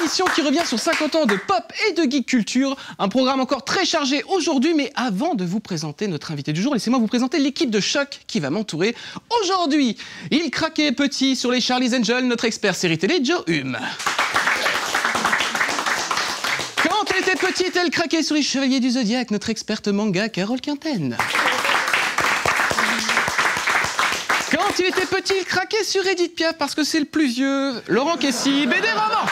L'émission qui revient sur 50 ans de pop et de geek culture. Un programme encore très chargé aujourd'hui, mais avant de vous présenter notre invité du jour, laissez-moi vous présenter l'équipe de choc qui va m'entourer. Aujourd'hui, il craquait petit sur les Charlie's Angels, notre expert série télé, Joe Hume. Quand elle était petite, elle craquait sur les Chevaliers du Zodiaque, notre experte manga, Carole Quinten. Quand il était petit, il craquait sur Edith Piaf parce que c'est le plus vieux, Laurent Kessy, BD Roman.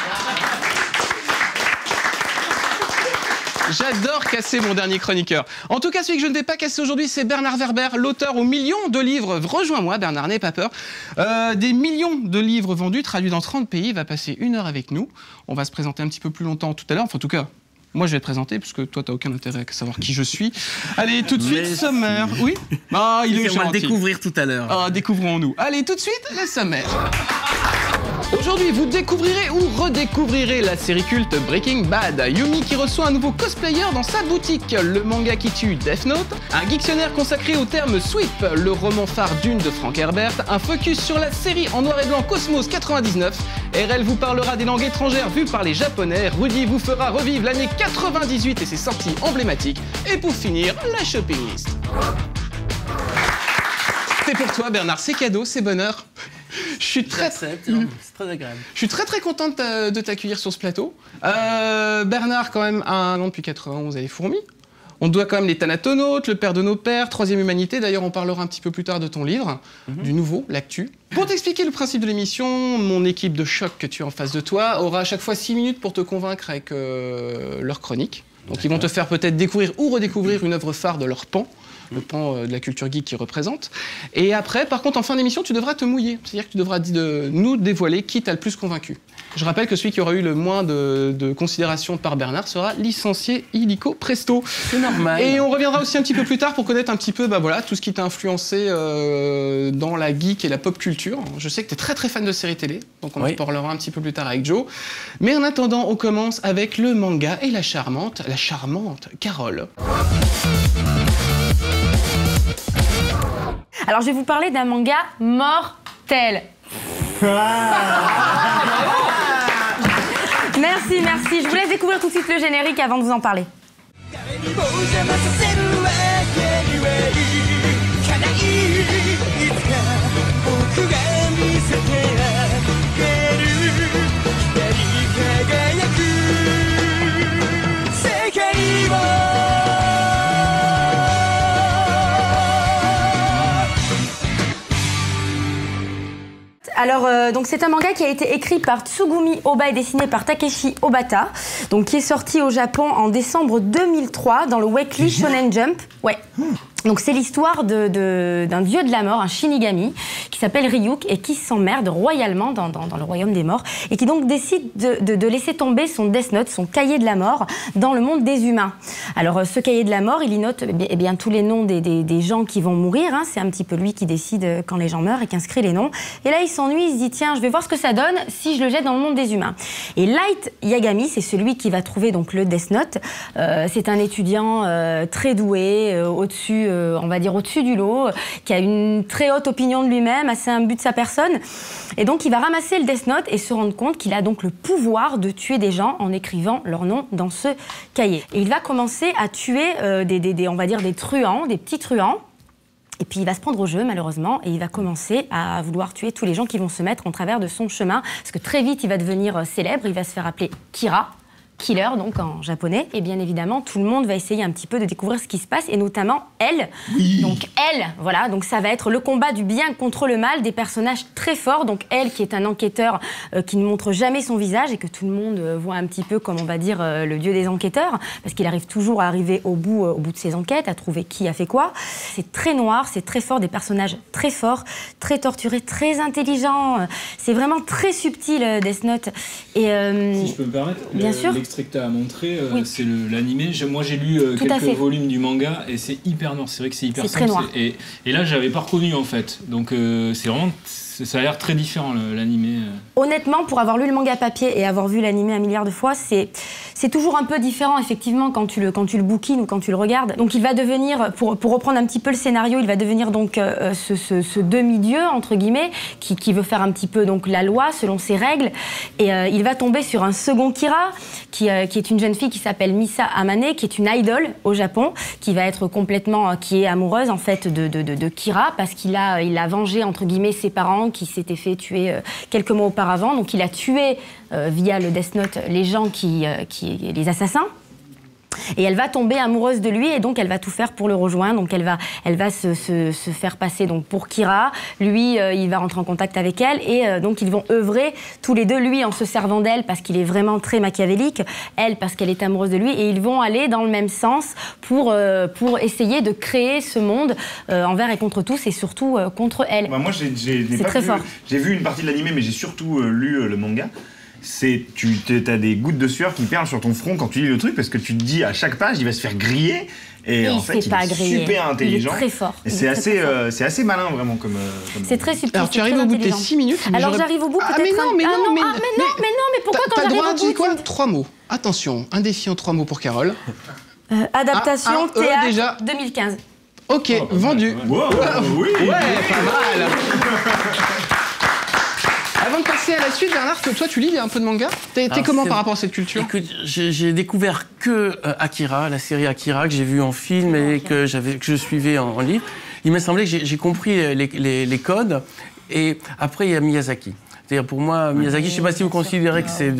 J'adore casser mon dernier chroniqueur. En tout cas, celui que je ne vais pas casser aujourd'hui, c'est Bernard Werber, l'auteur aux millions de livres. Rejoins-moi, Bernard, n'aie pas peur. Des millions de livres vendus, traduits dans 30 pays. Il va passer 1 heure avec nous. On va se présenter un petit peu plus longtemps tout à l'heure. Enfin, en tout cas, moi, je vais te présenter, puisque toi, tu n'as aucun intérêt à savoir qui je suis. Allez, tout de suite, sommaire. Oui. Ah, il est gentil. On va le découvrir tout à l'heure. Ah, découvrons-nous. Allez, tout de suite, le sommaire. Aujourd'hui, vous découvrirez ou redécouvrirez la série culte Breaking Bad. Yumi qui reçoit un nouveau cosplayer dans sa boutique. Le manga qui tue, Death Note. Un dictionnaire consacré au terme sweep. Le roman phare Dune de Frank Herbert. Un focus sur la série en noir et blanc Cosmos 99. RL vous parlera des langues étrangères vues par les Japonais. Rudy vous fera revivre l'année 98 et ses sorties emblématiques. Et pour finir, la shopping list. C'est pour toi, Bernard. C'est cadeau, c'est bonheur. Je suis très agréable. Je suis très content de t'accueillir sur ce plateau. Bernard, quand même, a un nom depuis 91 à les fourmis. On doit quand même les Thanatonautes, le père de nos pères, Troisième Humanité. D'ailleurs, on parlera un petit peu plus tard de ton livre, du nouveau, l'actu. Pour t'expliquer le principe de l'émission, mon équipe de choc que tu as en face de toi aura à chaque fois 6 minutes pour te convaincre avec leur chronique. Donc ils vont te faire peut-être découvrir ou redécouvrir une œuvre phare de leur pan. Le pan de la culture geek qu'ils représentent. Et après, par contre, en fin d'émission, tu devras te mouiller. C'est-à-dire que tu devras nous dévoiler qui t'a le plus convaincu. Je rappelle que celui qui aura eu le moins de considération par Bernard sera licencié illico presto. C'est normal. Et on reviendra aussi un petit peu plus tard pour connaître un petit peu tout ce qui t'a influencé dans la geek et la pop culture. Je sais que tu es très fan de séries télé, donc on en parlera un petit peu plus tard avec Joe. Mais en attendant, on commence avec le manga et la charmante Carole. Alors, je vais vous parler d'un manga mortel. Merci. Je vous laisse découvrir tout de suite le générique avant de vous en parler. Alors, donc c'est un manga qui a été écrit par Tsugumi Oba et dessiné par Takeshi Obata, donc qui est sorti au Japon en décembre 2003 dans le Weekly Shonen Jump. Ouais. Donc c'est l'histoire d'un dieu de la mort, un Shinigami, qui s'appelle Ryuk et qui s'emmerde royalement dans le royaume des morts et qui donc décide de laisser tomber son Death Note, son cahier de la mort, dans le monde des humains. Alors ce cahier de la mort, il y note bien tous les noms des gens qui vont mourir. Hein. C'est un petit peu lui qui décide quand les gens meurent et qui inscrit les noms. Et là il s'ennuie, il se dit tiens, je vais voir ce que ça donne si je le jette dans le monde des humains. Et Light Yagami, c'est celui qui va trouver donc le Death Note. C'est un étudiant très doué, au-dessus on va dire au-dessus du lot, qui a une très haute opinion de lui-même, assez imbu de sa personne. Et donc, il va ramasser le Death Note et se rendre compte qu'il a donc le pouvoir de tuer des gens en écrivant leur nom dans ce cahier. Et il va commencer à tuer on va dire des truands, des petits truands. Et puis il va se prendre au jeu, malheureusement, et il va commencer à vouloir tuer tous les gens qui vont se mettre en travers de son chemin. Parce que très vite, il va devenir célèbre, il va se faire appeler Kira. Killer, donc en japonais. Et bien évidemment, tout le monde va essayer un petit peu de découvrir ce qui se passe, et notamment elle. Oui. Donc elle, voilà, donc ça va être le combat du bien contre le mal, des personnages très forts. Donc elle, qui est un enquêteur qui ne montre jamais son visage et que tout le monde voit un petit peu comme, on va dire, le dieu des enquêteurs, parce qu'il arrive toujours à arriver au bout de ses enquêtes, à trouver qui a fait quoi. C'est très noir, c'est très fort, des personnages très forts, très torturés, très intelligents. C'est vraiment très subtil, Death Note. Et, si je peux me permettre, bien sûr. L'extrait que tu as montré, c'est l'animé. Moi, j'ai lu quelques volumes du manga et c'est hyper noir. C'est vrai que c'est hyper sombre. Très noir. Et là, j'avais pas reconnu en fait. Donc, c'est vraiment ça a l'air très différent, l'animé. Honnêtement, pour avoir lu le manga papier et avoir vu l'animé 1 milliard de fois, c'est toujours un peu différent, effectivement, quand tu le bookines ou quand tu le regardes. Donc il va devenir, pour reprendre un petit peu le scénario, il va devenir donc ce demi-dieu, entre guillemets, qui veut faire un petit peu donc, la loi selon ses règles. Et il va tomber sur un second Kira, qui est une jeune fille qui s'appelle Misa Amane, qui est une idole au Japon, qui est amoureuse en fait de Kira, parce qu'il a vengé, entre guillemets, ses parents qui s'étaient fait tuer quelques mois auparavant. Donc il a tué via le Death Note les gens les assassins. Et elle va tomber amoureuse de lui et donc elle va tout faire pour le rejoindre. Donc elle va se faire passer donc pour Kira. Lui, il va rentrer en contact avec elle et donc ils vont œuvrer tous les deux, lui en se servant d'elle parce qu'il est vraiment très machiavélique, elle parce qu'elle est amoureuse de lui, et ils vont aller dans le même sens pour essayer de créer ce monde envers et contre tous et surtout contre elle. Bah moi c'est très fort. J'ai vu une partie de l'animé mais j'ai surtout lu le manga. Tu as des gouttes de sueur qui perlent sur ton front quand tu lis le truc parce que tu te dis à chaque page il va se faire griller et en fait il est super intelligent. Il est très fort. Et c'est assez malin vraiment comme c'est très subtil. Alors tu arrives au bout de tes 6 minutes. Alors j'arrive au bout peut-être. Mais pourquoi quand j'arrive au bout? Tu dis quoi? 3 mots. Attention, un défi en 3 mots pour Carole. Adaptation théâtre déjà. 2015. Ok, vendu. Wow, oui. Ouais, pas mal. Avant de passer à la suite, Bernard, toi tu lis un peu de manga. T'es comment par rapport à cette culture? Écoute, j'ai découvert que Akira, la série Akira, que j'ai vue en film et que je suivais en livre. Il m'a semblé que j'ai compris les codes. Et après, il y a Miyazaki. C'est-à-dire pour moi, Miyazaki, je ne sais pas si vous considérez que c'est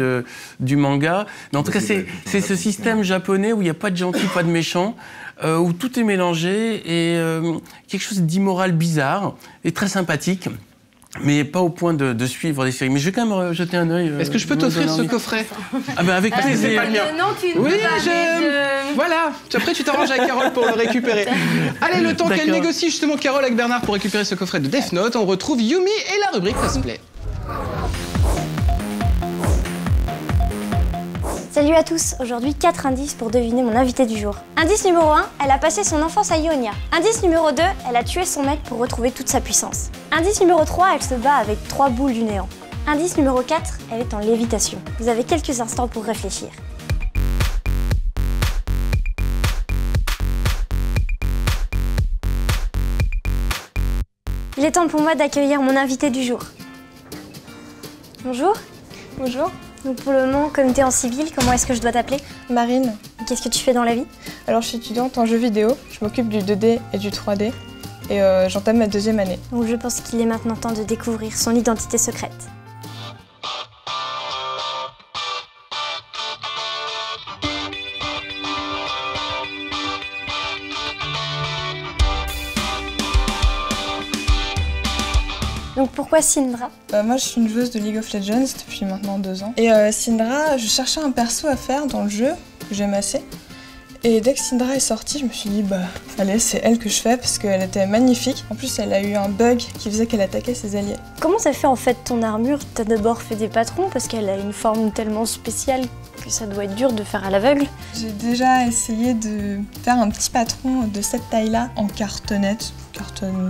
du manga, mais en tout cas, c'est ce système japonais où il n'y a pas de gentil, pas de méchant, où tout est mélangé et quelque chose d'immoral bizarre et très sympathique. Mais pas au point de suivre des séries. Mais je vais quand même jeter un œil. Est-ce que je peux t'offrir ce coffret? Ah ben avec plaisir. C'est pas le mien. Oui, Voilà. Après, tu t'arranges avec Carole pour le récupérer. Allez, le temps qu'elle négocie justement Carole avec Bernard pour récupérer ce coffret de Death Note, on retrouve Yumi et la rubrique cosplay. Salut à tous, aujourd'hui 4 indices pour deviner mon invité du jour. Indice numéro 1, elle a passé son enfance à Ionia. Indice numéro 2, elle a tué son mec pour retrouver toute sa puissance. Indice numéro 3, elle se bat avec 3 boules du néant. Indice numéro 4, elle est en lévitation. Vous avez quelques instants pour réfléchir. Il est temps pour moi d'accueillir mon invité du jour. Bonjour. Bonjour. Donc pour le moment, comme tu es en civil, comment est-ce que je dois t'appeler? Marine. Qu'est-ce que tu fais dans la vie? Alors je suis étudiante en jeux vidéo, je m'occupe du 2D et du 3D et j'entame ma 2e année. Donc je pense qu'il est maintenant temps de découvrir son identité secrète. Donc pourquoi Syndra? Moi je suis une joueuse de League of Legends depuis maintenant 2 ans. Et Syndra, je cherchais un perso à faire dans le jeu que j'aime assez. Et dès que Syndra est sortie, je me suis dit bah allez, c'est elle que je fais parce qu'elle était magnifique. En plus elle a eu un bug qui faisait qu'elle attaquait ses alliés. Comment ça fait en fait ton armure? T'as d'abord fait des patrons parce qu'elle a une forme tellement spéciale que ça doit être dur de faire à l'aveugle. J'ai déjà essayé de faire un petit patron de cette taille-là en cartonnette.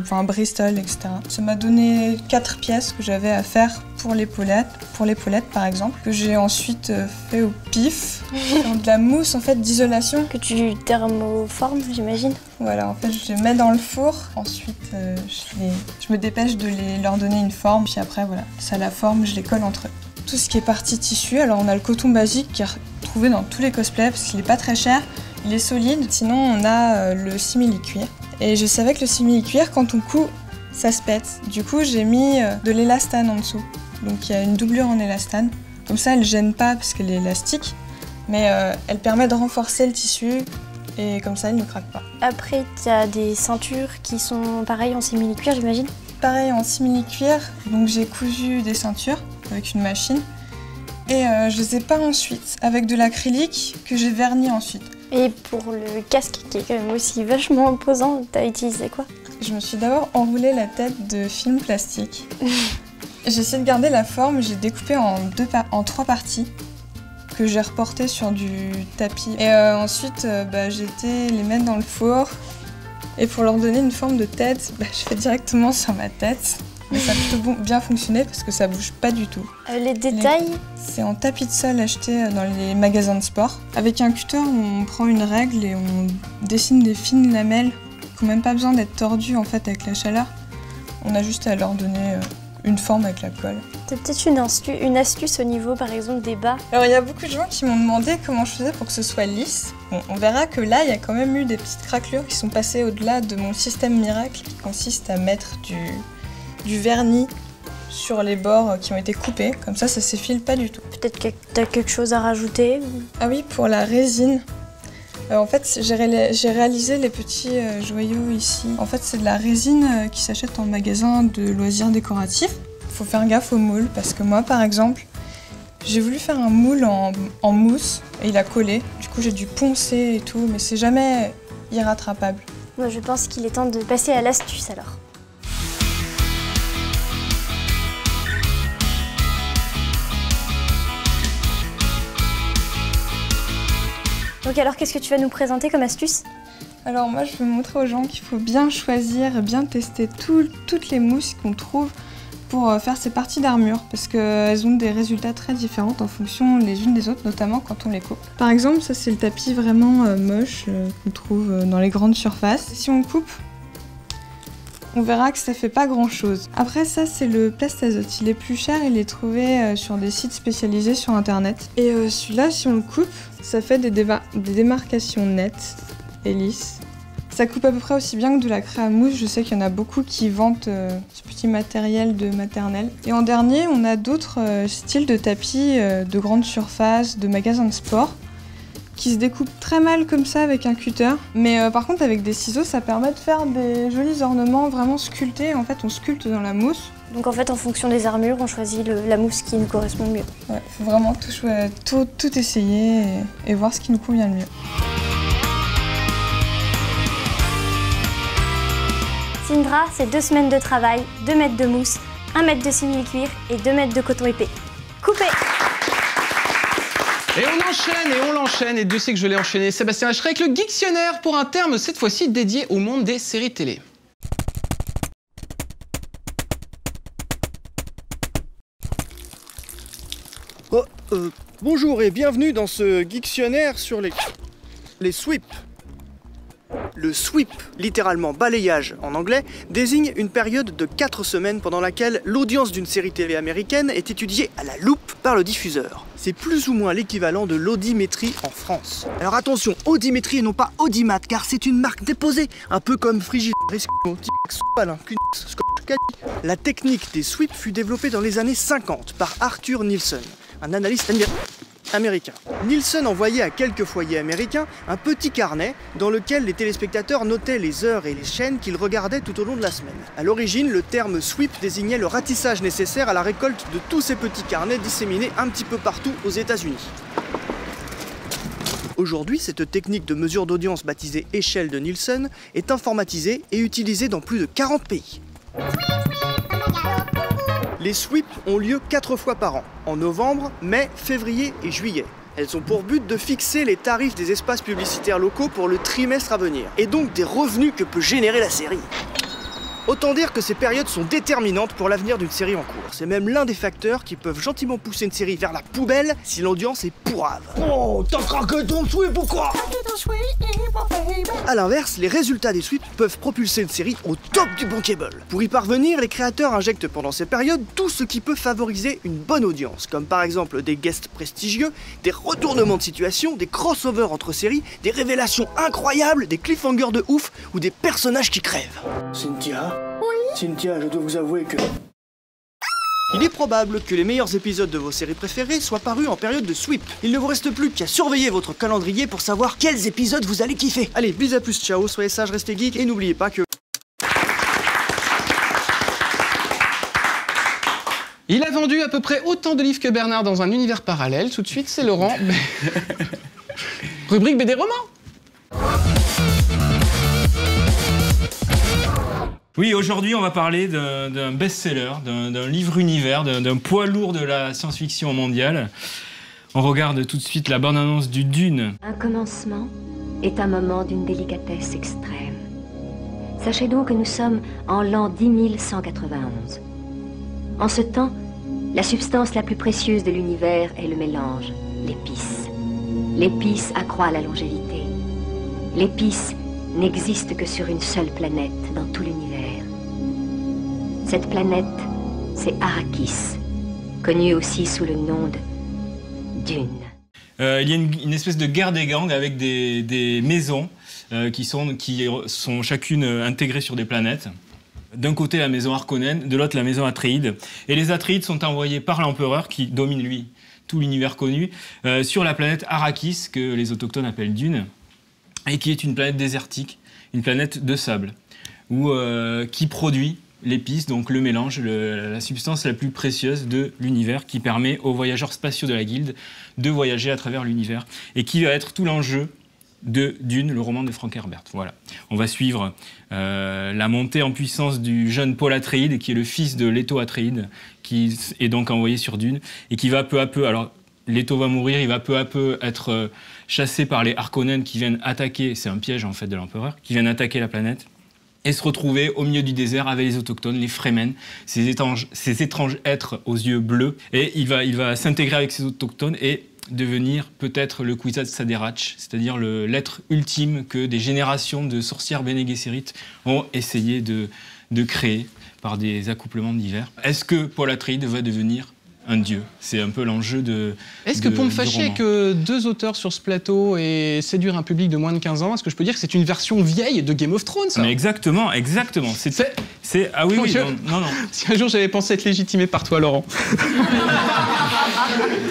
Enfin Bristol, etc. Ça m'a donné 4 pièces que j'avais à faire pour l'épaulette par exemple, que j'ai ensuite fait au pif, dans de la mousse en fait d'isolation. Que tu thermoformes, j'imagine. Voilà, en fait je les mets dans le four, ensuite je me dépêche de leur donner une forme, puis après voilà, ça la forme, je les colle entre eux. Tout ce qui est partie tissu, alors on a le coton basique qui est retrouvé dans tous les cosplays parce qu'il est pas très cher, il est solide, sinon on a le simili-cuir. Et je savais que le simili-cuir, quand on coud, ça se pète. Du coup, j'ai mis de l'élastane en dessous. Donc il y a une doublure en élastane. Comme ça, elle gêne pas parce qu'elle est élastique, mais elle permet de renforcer le tissu et comme ça, elle ne craque pas. Après, tu as des ceintures qui sont pareilles en simili-cuir, j'imagine? Pareil en simili-cuir, donc j'ai cousu des ceintures avec une machine et je les ai peints ensuite avec de l'acrylique que j'ai verni ensuite. Et pour le casque qui est quand même aussi vachement imposant, t'as utilisé quoi? Je me suis d'abord enroulé la tête de film plastique. J'ai essayé de garder la forme, j'ai découpé en 3 parties que j'ai reportées sur du tapis. Et ensuite, j'ai été les mettre dans le four. Et pour leur donner une forme de tête, je fais directement sur ma tête. Mais ça a plutôt bien fonctionné parce que ça bouge pas du tout. Les détails? C'est en tapis de sol acheté dans les magasins de sport. Avec un cutter, on prend une règle et on dessine des fines lamelles qui n'ont même pas besoin d'être tordues en fait avec la chaleur. On a juste à leur donner une forme avec la colle. T'as peut-être une astuce au niveau par exemple des bas? Alors il y a beaucoup de gens qui m'ont demandé comment je faisais pour que ce soit lisse. Bon, on verra que là, il y a quand même eu des petites craquelures qui sont passées au-delà de mon système miracle qui consiste à mettre du vernis sur les bords qui ont été coupés, comme ça s'effile pas du tout. Peut-être que t'as quelque chose à rajouter? Ah oui, pour la résine. En fait, j'ai réalisé les petits joyaux ici. En fait, c'est de la résine qui s'achète en magasin de loisirs décoratifs. Faut faire gaffe au moule, parce que moi, par exemple, j'ai voulu faire un moule en mousse et il a collé. Du coup, j'ai dû poncer et tout, mais c'est jamais irrattrapable. Moi, je pense qu'il est temps de passer à l'astuce alors. Donc alors, qu'est-ce que tu vas nous présenter comme astuce? Alors moi, je veux montrer aux gens qu'il faut bien choisir et bien tester toutes les mousses qu'on trouve pour faire ces parties d'armure, parce qu'elles ont des résultats très différents en fonction les unes des autres, notamment quand on les coupe. Par exemple, ça c'est le tapis vraiment moche qu'on trouve dans les grandes surfaces. Si on le coupe, on verra que ça fait pas grand chose. Après ça, c'est le plastazote. Il est plus cher, il est trouvé sur des sites spécialisés sur internet. Et celui-là, si on le coupe, ça fait des démarcations nettes et lisses. Ça coupe à peu près aussi bien que de la craie à mousse. Je sais qu'il y en a beaucoup qui vantent ce petit matériel de maternelle. Et en dernier, on a d'autres styles de tapis de grande surface, de magasins de sport, qui se découpent très mal comme ça avec un cutter. Mais par contre, avec des ciseaux, ça permet de faire des jolis ornements vraiment sculptés. En fait, on sculpte dans la mousse. Donc en fait, en fonction des armures, on choisit la mousse qui nous correspond le mieux. Ouais, faut vraiment tout essayer et voir ce qui nous convient le mieux. Sindra, c'est 2 semaines de travail, 2 mètres de mousse, 1 mètre de simili-cuir et 2 mètres de coton épais. Coupé! Et on l'enchaîne, et Dieu sait que je l'ai enchaîné. Sébastien Hacheray avec le Geektionnaire pour un terme cette fois-ci dédié au monde des séries télé. Bonjour et bienvenue dans ce Geektionnaire sur les sweeps. Le sweep, littéralement balayage en anglais, désigne une période de 4 semaines pendant laquelle l'audience d'une série télé américaine est étudiée à la loupe par le diffuseur. C'est plus ou moins l'équivalent de l'audimétrie en France. Alors attention, audimétrie et non pas audimat, car c'est une marque déposée, un peu comme Frigidaire, La technique des sweeps fut développée dans les années 50 par Arthur Nielsen, un analyste américain. Nielsen envoyait à quelques foyers américains un petit carnet dans lequel les téléspectateurs notaient les heures et les chaînes qu'ils regardaient tout au long de la semaine. À l'origine, le terme sweep désignait le ratissage nécessaire à la récolte de tous ces petits carnets disséminés un petit peu partout aux États-Unis. Aujourd'hui, cette technique de mesure d'audience baptisée échelle de Nielsen est informatisée et utilisée dans plus de 40 pays. Les sweeps ont lieu 4 fois par an, en novembre, mai, février et juillet. Elles ont pour but de fixer les tarifs des espaces publicitaires locaux pour le trimestre à venir, et donc des revenus que peut générer la série. Autant dire que ces périodes sont déterminantes pour l'avenir d'une série en cours. C'est même l'un des facteurs qui peuvent gentiment pousser une série vers la poubelle si l'audience est pourrave. Oh, t'as craqué ton sweep ou quoi? A l'inverse, les résultats des sweeps peuvent propulser une série au top du bankable. Pour y parvenir, les créateurs injectent pendant ces périodes tout ce qui peut favoriser une bonne audience, comme par exemple des guests prestigieux, des retournements de situation, des crossovers entre séries, des révélations incroyables, des cliffhangers de ouf ou des personnages qui crèvent. Cynthia? Oui? Cynthia, je dois vous avouer que... Il est probable que les meilleurs épisodes de vos séries préférées soient parus en période de sweep. Il ne vous reste plus qu'à surveiller votre calendrier pour savoir quels épisodes vous allez kiffer. Allez, bis à plus, ciao, soyez sages, restez geeks et n'oubliez pas que... Il a vendu à peu près autant de livres que Bernard dans un univers parallèle. Tout de suite, c'est Laurent. Rubrique BD Roman. Oui, aujourd'hui, on va parler d'un best-seller, d'un livre-univers, d'un poids lourd de la science-fiction mondiale. On regarde tout de suite la bande-annonce du Dune. Un commencement est un moment d'une délicatesse extrême. Sachez donc que nous sommes en l'an 10 191. En ce temps, la substance la plus précieuse de l'univers est le mélange, l'épice. L'épice accroît la longévité. L'épice n'existe que sur une seule planète dans tout l'univers. Cette planète, c'est Arrakis, connue aussi sous le nom de Dune. Il y a une espèce de guerre des gangs avec des maisons qui sont chacune intégrées sur des planètes. D'un côté la maison Harkonnen, de l'autre la maison Atréide. Et les Atréides sont envoyés par l'empereur, qui domine lui tout l'univers connu, sur la planète Arrakis, que les autochtones appellent Dune, et qui est une planète désertique, une planète de sable, qui produit l'épice, donc le mélange, la substance la plus précieuse de l'univers, qui permet aux voyageurs spatiaux de la Guilde de voyager à travers l'univers, et qui va être tout l'enjeu de Dune, le roman de Frank Herbert. Voilà. On va suivre la montée en puissance du jeune Paul Atreides, qui est le fils de Leto Atreides, qui est donc envoyé sur Dune, et qui va peu à peu... Alors, Leto va mourir, il va peu à peu être chassé par les Harkonnen qui viennent attaquer, c'est un piège en fait de l'empereur, qui viennent attaquer la planète, et se retrouver au milieu du désert avec les autochtones, les Fremen, ces étranges êtres aux yeux bleus, et il va s'intégrer avec ces autochtones et devenir peut-être le Kwisatz Haderach, c'est-à-dire l'être ultime que des générations de sorcières Bene Gesserit ont essayé de créer par des accouplements divers. Est-ce que Paul Atreides va devenir un dieu? C'est un peu l'enjeu de... Est-ce que pour me fâcher que 2 auteurs sur ce plateau et séduire un public de moins de 15 ans, est-ce que je peux dire que c'est une version vieille de Game of Thrones, ça? Mais exactement. Ah oui, non. Si un jour j'avais pensé être légitimé par toi, Laurent.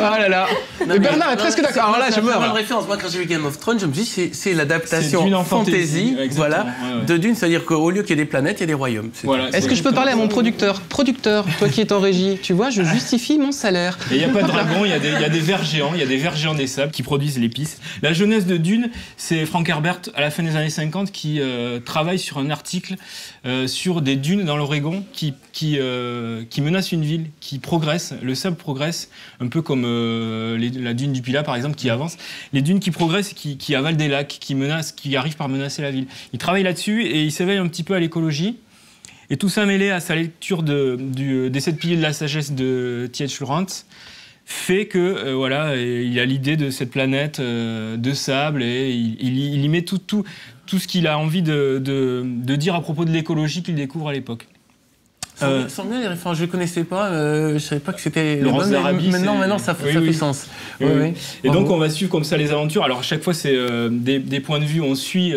Ah là là. Non, Bernard est presque d'accord. Alors là, je meurs. Une référence. Moi, quand j'ai vu Game of Thrones, je me suis dit c'est l'adaptation fantasy, voilà, de Dune. C'est-à-dire qu'au lieu qu'il y ait des planètes, il y a des royaumes. Voilà, est-ce que je peux parler à mon producteur? Producteur, toi qui es en régie, tu vois, je justifie mon salaire. Il n'y a pas de dragons, il y a des vers géants, il y a des vers géants des sables qui produisent l'épice. La jeunesse de Dune, c'est Frank Herbert, à la fin des années 50, qui travaille sur un article sur des dunes dans l'Oregon qui menacent une ville, qui progresse. Le sable progresse, un peu comme la dune du Pilat, par exemple, qui avance. Les dunes qui progressent, qui avalent des lacs, qui arrivent par menacer la ville. Il travaille là-dessus et il s'éveille un petit peu à l'écologie. Et tout ça mêlé à sa lecture des 7 piliers de la sagesse de T.H. Lawrence fait que voilà, il a l'idée de cette planète de sable et il y met tout ce qu'il a envie de dire à propos de l'écologie qu'il découvre à l'époque. Sans bien les références, je ne connaissais pas, je ne savais pas que c'était le Laurence d'Arabie. Maintenant, ça fait sens. Oui. Et donc, on va suivre comme ça les aventures. Alors, à chaque fois, c'est des points de vue, on suit.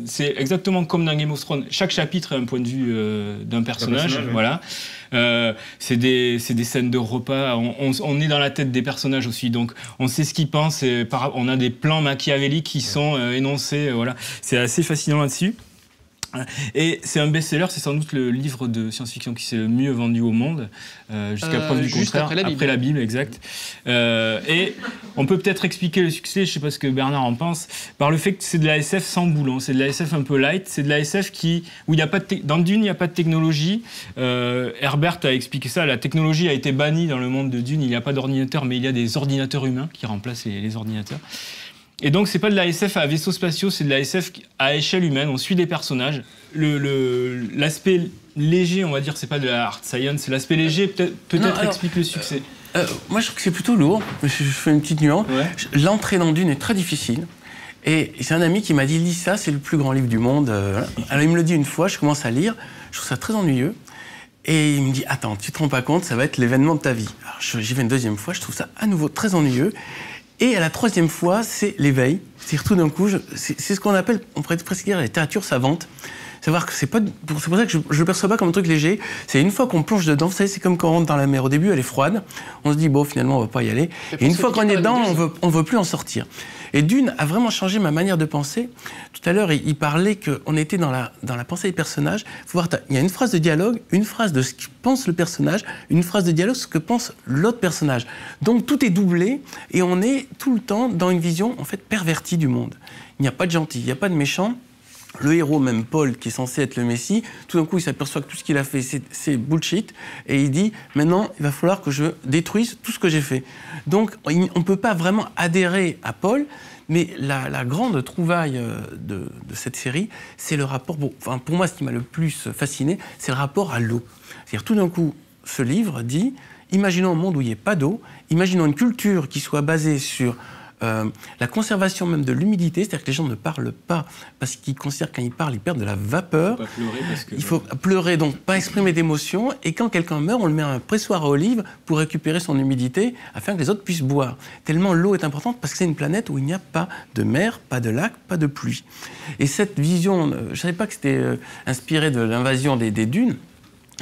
C'est exactement comme dans Game of Thrones. Chaque chapitre est un point de vue d'un personnage. Voilà. C'est des scènes de repas. On est dans la tête des personnages aussi. Donc, on sait ce qu'ils pensent. On a des plans machiavéliques qui sont énoncés. Voilà. C'est assez fascinant là-dessus. Et c'est un best-seller, c'est sans doute le livre de science-fiction qui s'est le mieux vendu au monde, jusqu'à preuve du contraire, après la Bible, exact. Et on peut peut-être expliquer le succès, je ne sais pas ce que Bernard en pense, par le fait que c'est de la SF sans boulon, c'est de la SF un peu light, c'est de la SF où il y a pas dans Dune, il n'y a pas de technologie. Herbert a expliqué ça, la technologie a été bannie dans le monde de Dune, il n'y a pas d'ordinateur, mais il y a des ordinateurs humains qui remplacent les ordinateurs. Et donc, c'est pas de la SF à vaisseaux spatiaux, c'est de la SF à échelle humaine. On suit des personnages. L'aspect léger, on va dire, c'est pas de la hard science, c'est l'aspect léger, peut-être explique le succès. Moi, je trouve que c'est plutôt lourd. Je fais une petite nuance. Ouais. L'entrée dans Dune est très difficile. Et c'est un ami qui m'a dit, lis ça, c'est le plus grand livre du monde. Alors, il me le dit une fois, je commence à lire, je trouve ça très ennuyeux. Et il me dit, attends, tu te rends pas compte, ça va être l'événement de ta vie. Alors, j'y vais une deuxième fois, je trouve ça à nouveau très ennuyeux. Et à la troisième fois, c'est l'éveil. C'est-à-dire tout d'un coup, c'est ce qu'on appelle, on pourrait presque dire, la littérature savante. Savoir que c'est pour ça que je le perçois pas comme un truc léger. C'est une fois qu'on plonge dedans, vous savez, c'est comme quand on rentre dans la mer. Au début, elle est froide. On se dit, bon, finalement, on va pas y aller. Et une fois qu'on est dedans, on veut plus en sortir. Et Dune a vraiment changé ma manière de penser. Tout à l'heure, il parlait qu'on était dans la pensée des personnages. Faut voir, il y a une phrase de dialogue, une phrase de ce que pense le personnage, une phrase de dialogue, ce que pense l'autre personnage. Donc tout est doublé et on est tout le temps dans une vision, en fait, pervertie du monde. Il n'y a pas de gentil, il n'y a pas de méchant. Le héros, même Paul, qui est censé être le Messie, tout d'un coup, il s'aperçoit que tout ce qu'il a fait, c'est bullshit. Et il dit, maintenant, il va falloir que je détruise tout ce que j'ai fait. Donc, on ne peut pas vraiment adhérer à Paul, mais la grande trouvaille de cette série, c'est le rapport... pour moi, ce qui m'a le plus fasciné, c'est le rapport à l'eau. C'est-à-dire, tout d'un coup, ce livre dit, imaginons un monde où il n'y ait pas d'eau, imaginons une culture qui soit basée sur la conservation même de l'humidité, c'est-à-dire que les gens ne parlent pas parce qu'ils considèrent que quand ils parlent, ils perdent de la vapeur. Il faut pleurer, donc pas exprimer d'émotion. Et quand quelqu'un meurt, on le met à un pressoir à olives pour récupérer son humidité afin que les autres puissent boire. Tellement l'eau est importante parce que c'est une planète où il n'y a pas de mer, pas de lac, pas de pluie. Et cette vision, je ne savais pas que c'était inspiré de l'invasion des dunes,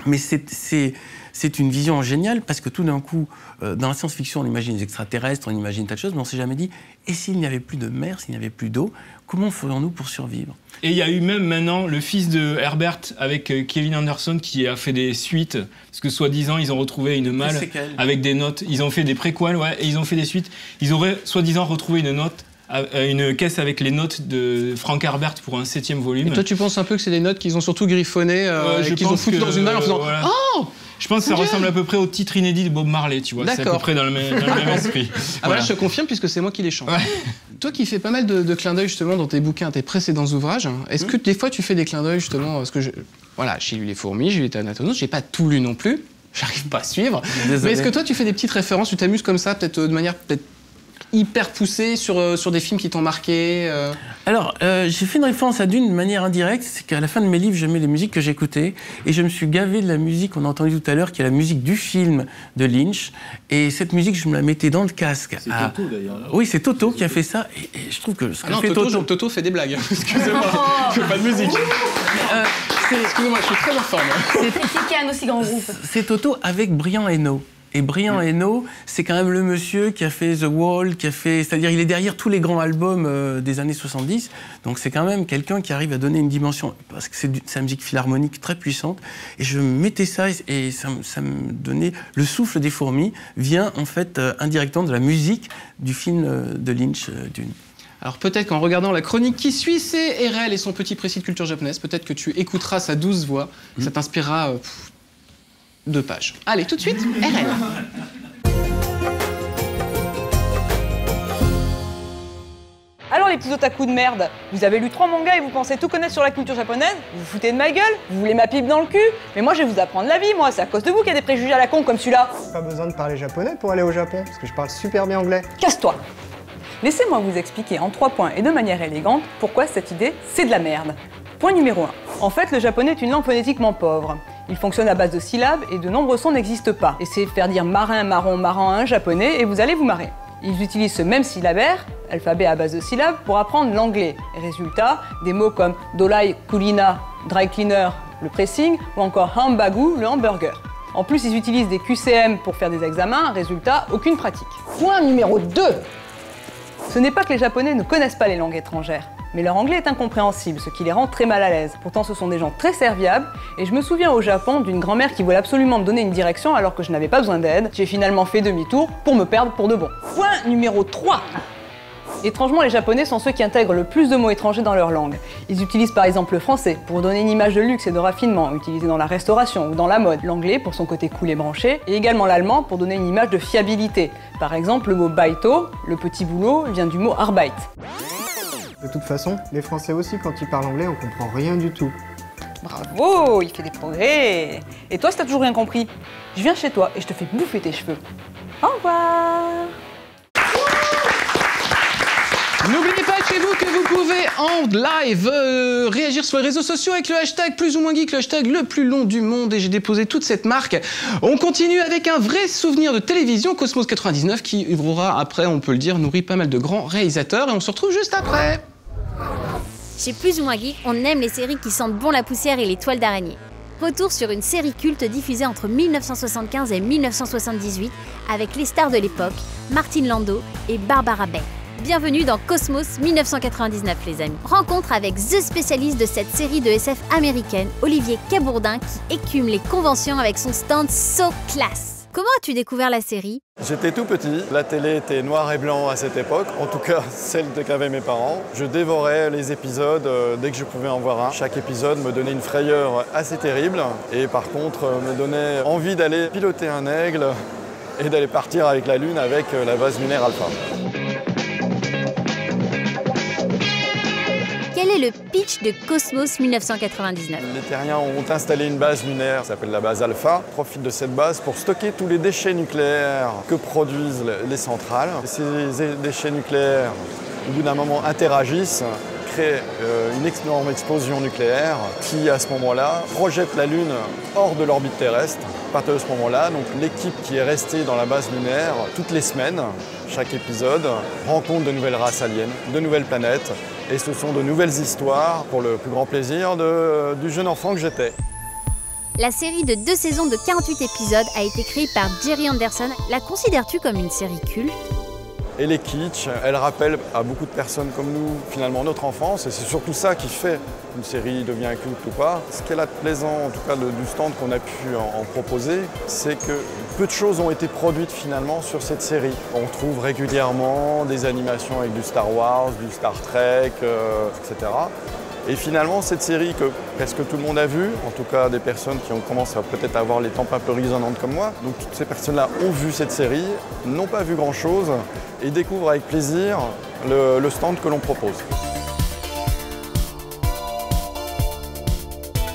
mais c'est une vision géniale parce que tout d'un coup, dans la science-fiction, on imagine les extraterrestres, on imagine tas de choses, mais on ne s'est jamais dit et s'il n'y avait plus de mer, s'il n'y avait plus d'eau, comment ferions-nous pour survivre? Et il y a eu même maintenant le fils de Herbert avec Kevin Anderson qui a fait des suites, parce que soi-disant ils ont retrouvé une malle avec des notes, ils ont fait des préquels, ouais, et ils ont fait des suites. Ils auraient soi-disant retrouvé une caisse avec les notes de Frank Herbert pour un 7e volume. Et toi, tu penses un peu que c'est des notes qu'ils ont surtout griffonnées et qu'ils ont foutues dans une malle en faisant voilà. Oh! Je pense que ça ressemble à peu près au titre inédit de Bob Marley, tu vois. C'est à peu près dans le même esprit. Ah voilà, je te confirme puisque c'est moi qui les chante. Ouais. Toi qui fais pas mal de clins d'œil justement dans tes bouquins, tes précédents ouvrages, est-ce que des fois tu fais des clins d'œil justement parce que voilà, j'ai lu Les Fourmis, j'ai lu les Thanatonos, j'ai pas tout lu non plus, j'arrive pas à suivre. Désolé. Mais est-ce que toi tu fais des petites références, tu t'amuses comme ça, peut-être de manière hyper poussée sur des films qui t'ont marqué Alors, j'ai fait une référence à Dune de manière indirecte, c'est qu'à la fin de mes livres, je mets les musiques que j'écoutais, et je me suis gavé de la musique qu'on a entendue tout à l'heure, qui est la musique du film de Lynch, et cette musique, je me la mettais dans le casque. C'est Toto, d'ailleurs. Oui, c'est Toto qui a fait ça, et je trouve que ce qu'a fait Toto fait des blagues, excusez-moi, je fais pas de musique. Excusez-moi, je suis très en forme. C'est critiqué un aussi grand groupe. C'est Toto avec Brian Eno. Et Brian Eno, c'est quand même le monsieur qui a fait The Wall, c'est-à-dire il est derrière tous les grands albums des années 70. Donc c'est quand même quelqu'un qui arrive à donner une dimension, parce que c'est la musique philharmonique très puissante. Et je mettais ça et ça me donnait le souffle des fourmis vient en fait indirectement de la musique du film de Lynch, Dune. Alors peut-être qu'en regardant la chronique qui suit, c'est RL et son petit précis de culture japonaise, peut-être que tu écouteras sa douce voix, ça t'inspirera 2 pages. Allez, tout de suite, RL. Alors les petits otaku de merde, vous avez lu 3 mangas et vous pensez tout connaître sur la culture japonaise? Vous vous foutez de ma gueule? Vous voulez ma pipe dans le cul? Mais moi je vais vous apprendre la vie, moi, c'est à cause de vous qu'il y a des préjugés à la con comme celui-là. Pas besoin de parler japonais pour aller au Japon, parce que je parle super bien anglais. Casse-toi. Laissez-moi vous expliquer en 3 points et de manière élégante pourquoi cette idée c'est de la merde. Point numéro 1. En fait, le japonais est une langue phonétiquement pauvre. Il fonctionne à base de syllabes et de nombreux sons n'existent pas. Essayez de faire dire marin, marron, marin à un japonais et vous allez vous marrer. Ils utilisent ce même syllabaire, alphabet à base de syllabes, pour apprendre l'anglais. Résultat, des mots comme dolai, kulina, dry cleaner, le pressing, ou encore hambagu, le hamburger. En plus, ils utilisent des QCM pour faire des examens, résultat, aucune pratique. Point numéro 2. Ce n'est pas que les Japonais ne connaissent pas les langues étrangères, mais leur anglais est incompréhensible, ce qui les rend très mal à l'aise. Pourtant, ce sont des gens très serviables, et je me souviens au Japon d'une grand-mère qui voulait absolument me donner une direction alors que je n'avais pas besoin d'aide. J'ai finalement fait demi-tour pour me perdre pour de bon. Point numéro 3. Étrangement, les Japonais sont ceux qui intègrent le plus de mots étrangers dans leur langue. Ils utilisent par exemple le français pour donner une image de luxe et de raffinement, utilisé dans la restauration ou dans la mode, l'anglais pour son côté cool et branché, et également l'allemand pour donner une image de fiabilité. Par exemple, le mot baito, le petit boulot, vient du mot arbeit. De toute façon, les Français aussi, quand ils parlent anglais, on comprend rien du tout. Bravo, il fait des progrès. Et toi, si t'as toujours rien compris, je viens chez toi et je te fais bouffer tes cheveux. Au revoir. N'oubliez pas chez vous que vous pouvez en live réagir sur les réseaux sociaux avec le hashtag plus ou moins geek, le hashtag le plus long du monde, et j'ai déposé toute cette marque. On continue avec un vrai souvenir de télévision, Cosmos 99, qui aura après, on peut le dire, nourri pas mal de grands réalisateurs, et on se retrouve juste après. Chez Plus ou moins geek, on aime les séries qui sentent bon la poussière et les toiles d'araignée. Retour sur une série culte diffusée entre 1975 et 1978 avec les stars de l'époque, Martin Landau et Barbara Bay. Bienvenue dans Cosmos 1999, les amis. Rencontre avec The spécialiste de cette série de SF américaine, Olivier Cabourdin, qui écume les conventions avec son stand So Class. Comment as-tu découvert la série? J'étais tout petit, la télé était noir et blanc à cette époque, en tout cas celle qu'avaient mes parents. Je dévorais les épisodes dès que je pouvais en voir un. Chaque épisode me donnait une frayeur assez terrible et par contre me donnait envie d'aller piloter un aigle et d'aller partir avec la Lune avec la base lunaire Alpha. Quel Quel est le pitch de Cosmos 1999? Les terriens ont installé une base lunaire, qui s'appelle la base Alpha. Ils profitent de cette base pour stocker tous les déchets nucléaires que produisent les centrales. Ces déchets nucléaires, au bout d'un moment, interagissent, créent une énorme explosion nucléaire qui, à ce moment-là, projette la Lune hors de l'orbite terrestre. À partir de ce moment-là, donc l'équipe qui est restée dans la base lunaire, toutes les semaines, chaque épisode, rencontre de nouvelles races aliens, de nouvelles planètes, et ce sont de nouvelles histoires pour le plus grand plaisir du jeune enfant que j'étais. La série de 2 saisons de 48 épisodes a été créée par Jerry Anderson. La considères-tu comme une série culte? Elle est kitsch, elle rappelle à beaucoup de personnes comme nous, finalement, notre enfance, et c'est surtout ça qui fait qu'une série devient culte ou pas. Ce qu'elle a de plaisant, en tout cas du stand qu'on a pu en proposer, c'est que peu de choses ont été produites finalement sur cette série. On trouve régulièrement des animations avec du Star Wars, du Star Trek, etc. Et finalement, cette série que presque tout le monde a vue, en tout cas des personnes qui ont commencé à peut-être avoir les tempes un peu résonnantes comme moi, donc toutes ces personnes-là ont vu cette série, n'ont pas vu grand-chose et découvrent avec plaisir le stand que l'on propose.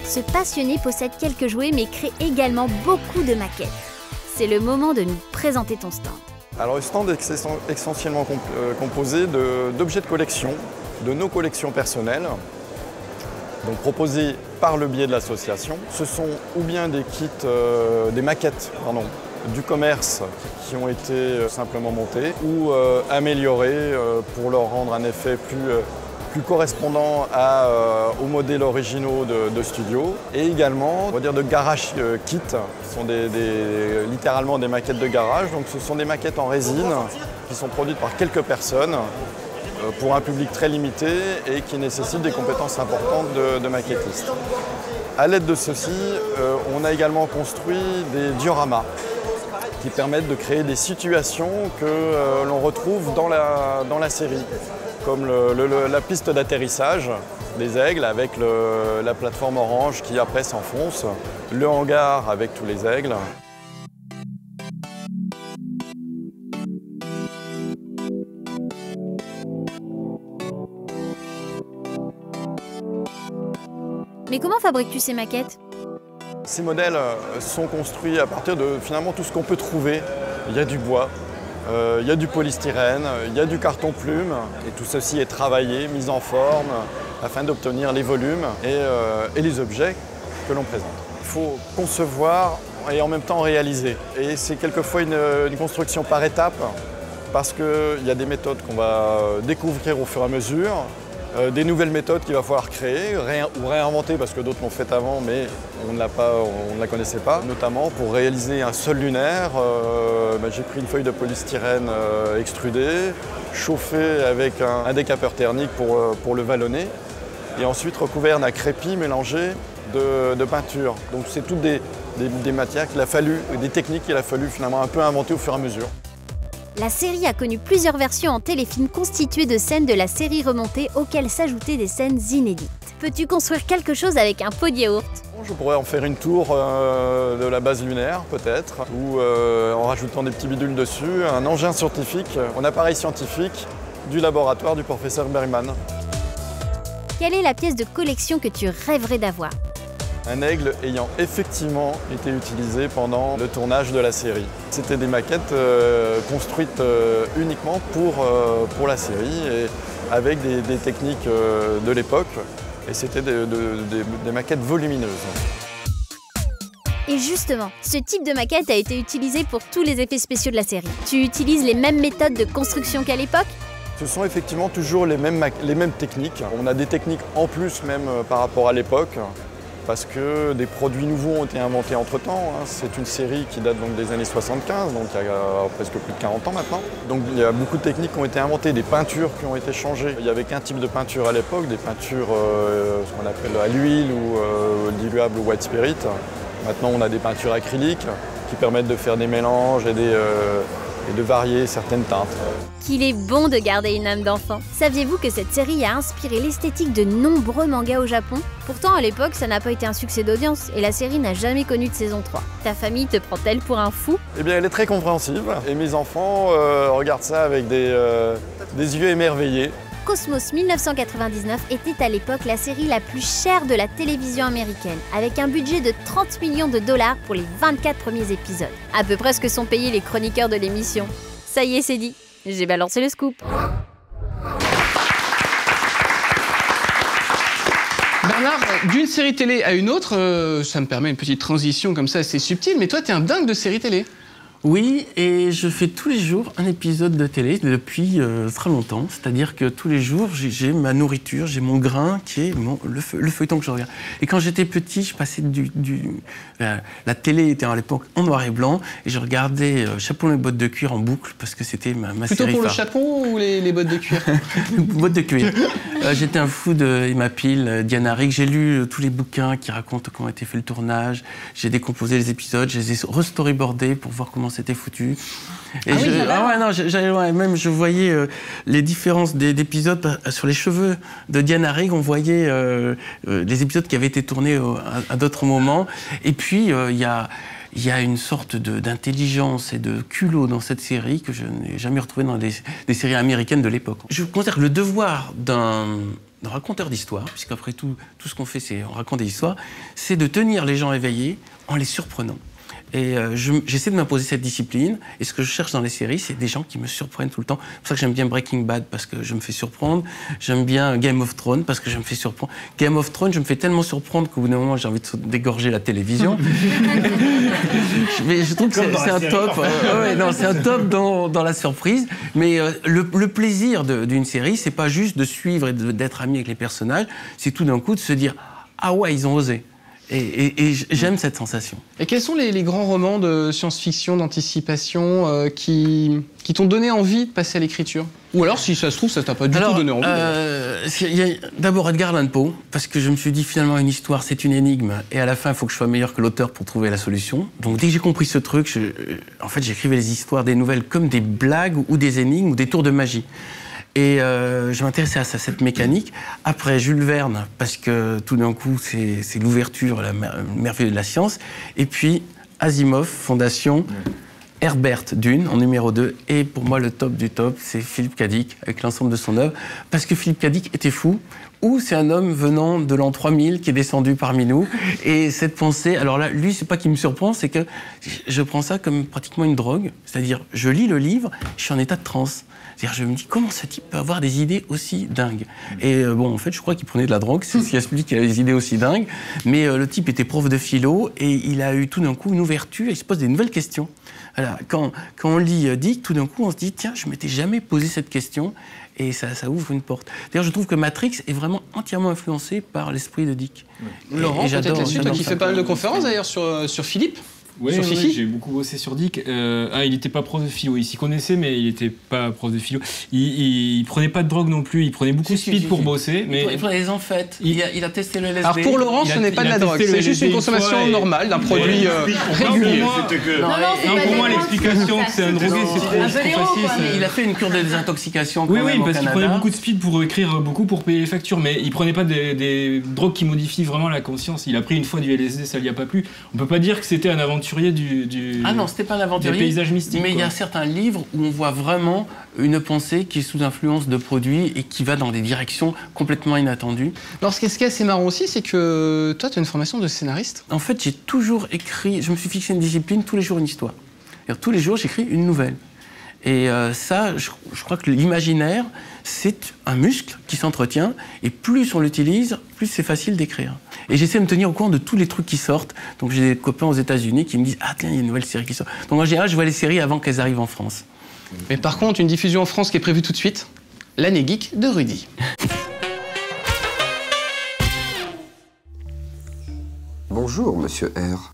Ce passionné possède quelques jouets mais crée également beaucoup de maquettes. C'est le moment de nous présenter ton stand. Alors le stand est essentiellement composé d'objets de collection, de nos collections personnelles, donc proposés par le biais de l'association. Ce sont ou bien des kits, des maquettes, du commerce qui ont été simplement montées ou améliorées pour leur rendre un effet plus correspondant aux modèles originaux de studio. Et également, on va dire de garage kit, qui sont littéralement des maquettes de garage. Donc ce sont des maquettes en résine qui sont produites par quelques personnes pour un public très limité et qui nécessitent des compétences importantes de maquettistes. À l'aide de ceci, on a également construit des dioramas qui permettent de créer des situations que l'on retrouve dans la série, comme la piste d'atterrissage des aigles avec la plateforme orange qui après s'enfonce, le hangar avec tous les aigles. Mais comment fabriques-tu ces maquettes? Ces modèles sont construits à partir de finalement tout ce qu'on peut trouver. Il y a du bois, il y a du polystyrène, il y a du carton plume et tout ceci est travaillé, mis en forme afin d'obtenir les volumes et les objets que l'on présente. Il faut concevoir et en même temps réaliser. Et c'est quelquefois une construction par étapes parce qu'il y a des méthodes qu'on va découvrir au fur et à mesure. Des nouvelles méthodes qu'il va falloir créer ou réinventer parce que d'autres l'ont fait avant mais on ne la connaissait pas. Notamment pour réaliser un sol lunaire, j'ai pris une feuille de polystyrène extrudée, chauffée avec un décapeur thermique pour le vallonner et ensuite recouvert d'un crépi mélangé de peinture. Donc c'est toutes des matières qu'il a fallu, des techniques qu'il a fallu finalement un peu inventer au fur et à mesure. La série a connu plusieurs versions en téléfilm constituées de scènes de la série remontée auxquelles s'ajoutaient des scènes inédites. Peux-tu construire quelque chose avec un pot de yaourt? Je pourrais en faire une tour de la base lunaire peut-être, ou en rajoutant des petits bidules dessus, un engin scientifique, un appareil scientifique du laboratoire du professeur Bergman. Quelle est la pièce de collection que tu rêverais d'avoir? Un aigle ayant effectivement été utilisé pendant le tournage de la série. C'était des maquettes construites uniquement pour la série et avec des techniques de l'époque et c'était des maquettes volumineuses. Et justement, ce type de maquette a été utilisé pour tous les effets spéciaux de la série. Tu utilises les mêmes méthodes de construction qu'à l'époque? Ce sont effectivement toujours les mêmes techniques. On a des techniques en plus même par rapport à l'époque. Parce que des produits nouveaux ont été inventés entre-temps. C'est une série qui date donc des années 75, donc il y a presque plus de 40 ans maintenant. Donc il y a beaucoup de techniques qui ont été inventées, des peintures qui ont été changées. Il n'y avait qu'un type de peinture à l'époque, des peintures ce qu'on appelle à l'huile ou diluable ou white spirit. Maintenant on a des peintures acryliques qui permettent de faire des mélanges et de varier certaines teintes. Qu'il est bon de garder une âme d'enfant. Saviez-vous que cette série a inspiré l'esthétique de nombreux mangas au Japon? Pourtant, à l'époque, ça n'a pas été un succès d'audience et la série n'a jamais connu de saison 3. Ta famille te prend-elle pour un fou? Eh bien, elle est très compréhensive et mes enfants regardent ça avec des yeux émerveillés. Cosmos 1999 était à l'époque la série la plus chère de la télévision américaine, avec un budget de 30 millions de dollars pour les 24 premiers épisodes. À peu près ce que sont payés les chroniqueurs de l'émission. Ça y est, c'est dit. J'ai balancé le scoop. Bernard, d'une série télé à une autre, ça me permet une petite transition comme ça assez subtile, mais toi, t'es un dingue de séries télé. Oui, et je fais tous les jours un épisode de télé depuis très longtemps. C'est-à-dire que tous les jours, j'ai ma nourriture, j'ai mon grain qui est le feuilleton que je regarde. Et quand j'étais petit, je passais la télé était à l'époque en noir et blanc, et je regardais Chapon et bottes de cuir en boucle parce que c'était ma série phare. Plutôt pour le chapon ou les bottes de cuir? Bottes de cuir. J'étais un fou de Emma Peel, Diana Rigg. J'ai lu tous les bouquins qui racontent comment a été fait le tournage. J'ai décomposé les épisodes, je les ai restoryboardés pour voir comment c'était foutu. Et même je voyais les différences d'épisodes sur les cheveux de Diana Rigg. On voyait les épisodes qui avaient été tournés à d'autres moments. Et puis il y a une sorte d'intelligence et de culot dans cette série que je n'ai jamais retrouvé dans des séries américaines de l'époque. Je considère que le devoir d'un raconteur d'histoire, puisqu'après tout ce qu'on fait, c'est on raconte des histoires, c'est de tenir les gens éveillés en les surprenant. Et j'essaie de m'imposer cette discipline. Et ce que je cherche dans les séries, c'est des gens qui me surprennent tout le temps. C'est pour ça que j'aime bien Breaking Bad, parce que je me fais surprendre. J'aime bien Game of Thrones, parce que je me fais surprendre. Game of Thrones, je me fais tellement surprendre qu'au bout d'un moment, j'ai envie de dégorger la télévision. Mais je trouve que c'est un top. C'est un top dans la surprise. Mais le plaisir d'une série, c'est pas juste de suivre et d'être ami avec les personnages. C'est tout d'un coup de se dire « Ah ouais, ils ont osé ». Et j'aime cette sensation. Et quels sont les grands romans de science-fiction, d'anticipation qui t'ont donné envie de passer à l'écriture? Ou alors, si ça se trouve, ça t'a pas du tout donné envie. Il y a d'abord Edgar Allan Poe, parce que je me suis dit finalement une histoire c'est une énigme, et à la fin il faut que je sois meilleur que l'auteur pour trouver la solution. Donc dès que j'ai compris ce truc, en fait j'écrivais les histoires, des nouvelles comme des blagues ou des énigmes ou des tours de magie. Et je m'intéressais à cette mécanique. Après, Jules Verne, parce que tout d'un coup, c'est l'ouverture, la merveille de la science. Et puis, Asimov, Fondation, Herbert, Dune, en numéro 2. Et pour moi, le top du top, c'est Philippe K. Dick, avec l'ensemble de son œuvre. Parce que Philippe K. Dick était fou. Ou c'est un homme venant de l'an 3000 qui est descendu parmi nous. Et cette pensée, alors là, lui, c'est pas qu'il me surprend, c'est que je prends ça comme pratiquement une drogue. C'est-à-dire, je lis le livre, je suis en état de transe. C'est-à-dire, je me dis, comment ce type peut avoir des idées aussi dingues? Et bon, en fait, je crois qu'il prenait de la drogue, c'est ce qui explique qu'il a des idées aussi dingues. Mais le type était prof de philo et il a eu tout d'un coup une ouverture et il se pose des nouvelles questions. Voilà, quand on lit Dick, tout d'un coup, on se dit, tiens, je m'étais jamais posé cette question. Et ça ouvre une porte. D'ailleurs, je trouve que Matrix est vraiment entièrement influencé par l'esprit de Dick. Laurent, peut-être là-dessus, toi qui fais pas mal de conférences d'ailleurs sur Philippe. Oui, j'ai beaucoup bossé sur Dick. Il n'était pas prof de philo. Il s'y connaissait, mais il n'était pas prof de philo. Il prenait pas de drogue non plus. Il prenait beaucoup de speed pour bosser. Mais il prenait des amphètes. Il a testé le LSD. Alors pour Laurent, ce n'est pas de la drogue. C'est juste une consommation normale d'un produit régulier. Pour moi, l'explication que c'est un drogué, c'est trop facile. Il a fait une cure de désintoxication. Oui, parce qu'il prenait beaucoup de speed pour écrire beaucoup, pour payer les factures. Mais il prenait pas des drogues qui modifient vraiment la conscience. Il a pris une fois du LSD, ça lui a pas plu. On peut pas dire que c'était un aventurier Ah non, c'était pas un aventurier. Des paysages mystiques. Mais il y a certains livres où on voit vraiment une pensée qui est sous influence de produits et qui va dans des directions complètement inattendues. Alors, ce qui est assez marrant aussi, c'est que toi, tu as une formation de scénariste. En fait, j'ai toujours écrit, je me suis fixé une discipline, tous les jours une histoire. C'est-à-dire, tous les jours, j'écris une nouvelle. Et ça, je crois que l'imaginaire, c'est un muscle qui s'entretient, et plus on l'utilise, plus c'est facile d'écrire. Et j'essaie de me tenir au courant de tous les trucs qui sortent. Donc j'ai des copains aux États-Unis qui me disent « Ah tiens, il y a une nouvelle série qui sort ». Donc en général, je vois les séries avant qu'elles arrivent en France. Mais par contre, une diffusion en France qui est prévue tout de suite, l'année geek de Rudy. Bonjour, monsieur R.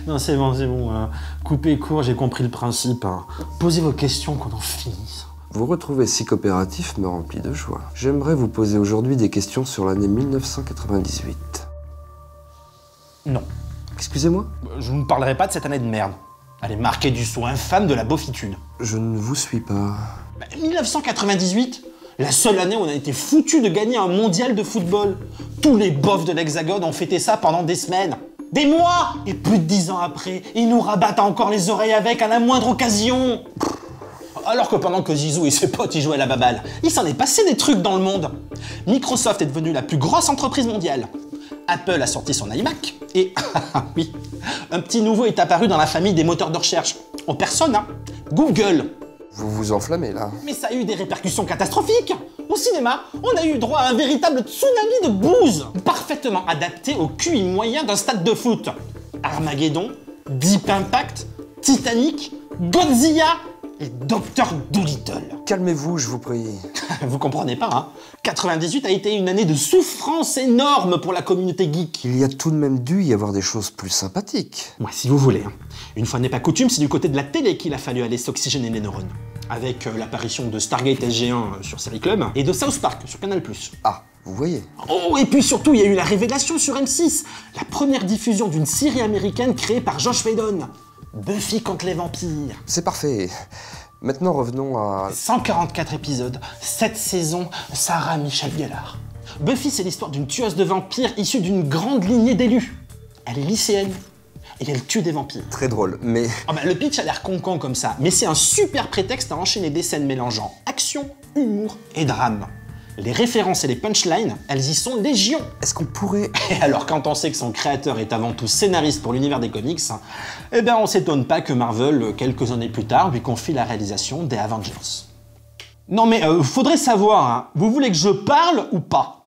Non, c'est bon. Coupez court, j'ai compris le principe. Posez vos questions, qu'on en finisse. Vous retrouver si coopératif me remplit de joie. J'aimerais vous poser aujourd'hui des questions sur l'année 1998. Non. Excusez-moi? Je ne parlerai pas de cette année de merde. Elle est marquée du sceau infâme de la beaufitude. Je ne vous suis pas. 1998 ? La seule année où on a été foutu de gagner un mondial de football. Tous les bofs de l'Hexagone ont fêté ça pendant des semaines. Des mois! Et plus de 10 ans après, ils nous rabattent encore les oreilles avec à la moindre occasion. Alors que pendant que Zizou et ses potes y jouaient à la baballe, il s'en est passé des trucs dans le monde. Microsoft est devenue la plus grosse entreprise mondiale. Apple a sorti son iMac et, oui, un petit nouveau est apparu dans la famille des moteurs de recherche. En personne, hein, Google. Vous vous enflammez là. Mais ça a eu des répercussions catastrophiques. Au cinéma, on a eu droit à un véritable tsunami de bouse, parfaitement adapté au QI moyen d'un stade de foot. Armageddon, Deep Impact, Titanic, Godzilla et Dr. Dolittle. Calmez-vous, je vous prie. Vous comprenez pas, hein? 98 a été une année de souffrance énorme pour la communauté geek. Il y a tout de même dû y avoir des choses plus sympathiques. Ouais, si vous voulez. Une fois n'est pas coutume, c'est du côté de la télé qu'il a fallu aller s'oxygéner les neurones. Avec l'apparition de Stargate SG1 sur Série Club et de South Park sur Canal+. Ah, vous voyez. Oh, et puis surtout, il y a eu la révélation sur M6, la première diffusion d'une série américaine créée par Joss Whedon. Buffy contre les vampires. C'est parfait. Maintenant, revenons à... 144 épisodes, 7 saisons, Sarah Michelle Gellar. Buffy, c'est l'histoire d'une tueuse de vampires issue d'une grande lignée d'élus. Elle est lycéenne et elle tue des vampires. Très drôle, mais... Le pitch a l'air con-con comme ça, mais c'est un super prétexte à enchaîner des scènes mélangeant action, humour et drame. Les références et les punchlines, elles y sont légion. Est-ce qu'on pourrait... Et alors, quand on sait que son créateur est avant tout scénariste pour l'univers des comics, eh ben on s'étonne pas que Marvel, quelques années plus tard, lui confie la réalisation des Avengers. Non mais, faudrait savoir, hein, vous voulez que je parle ou pas?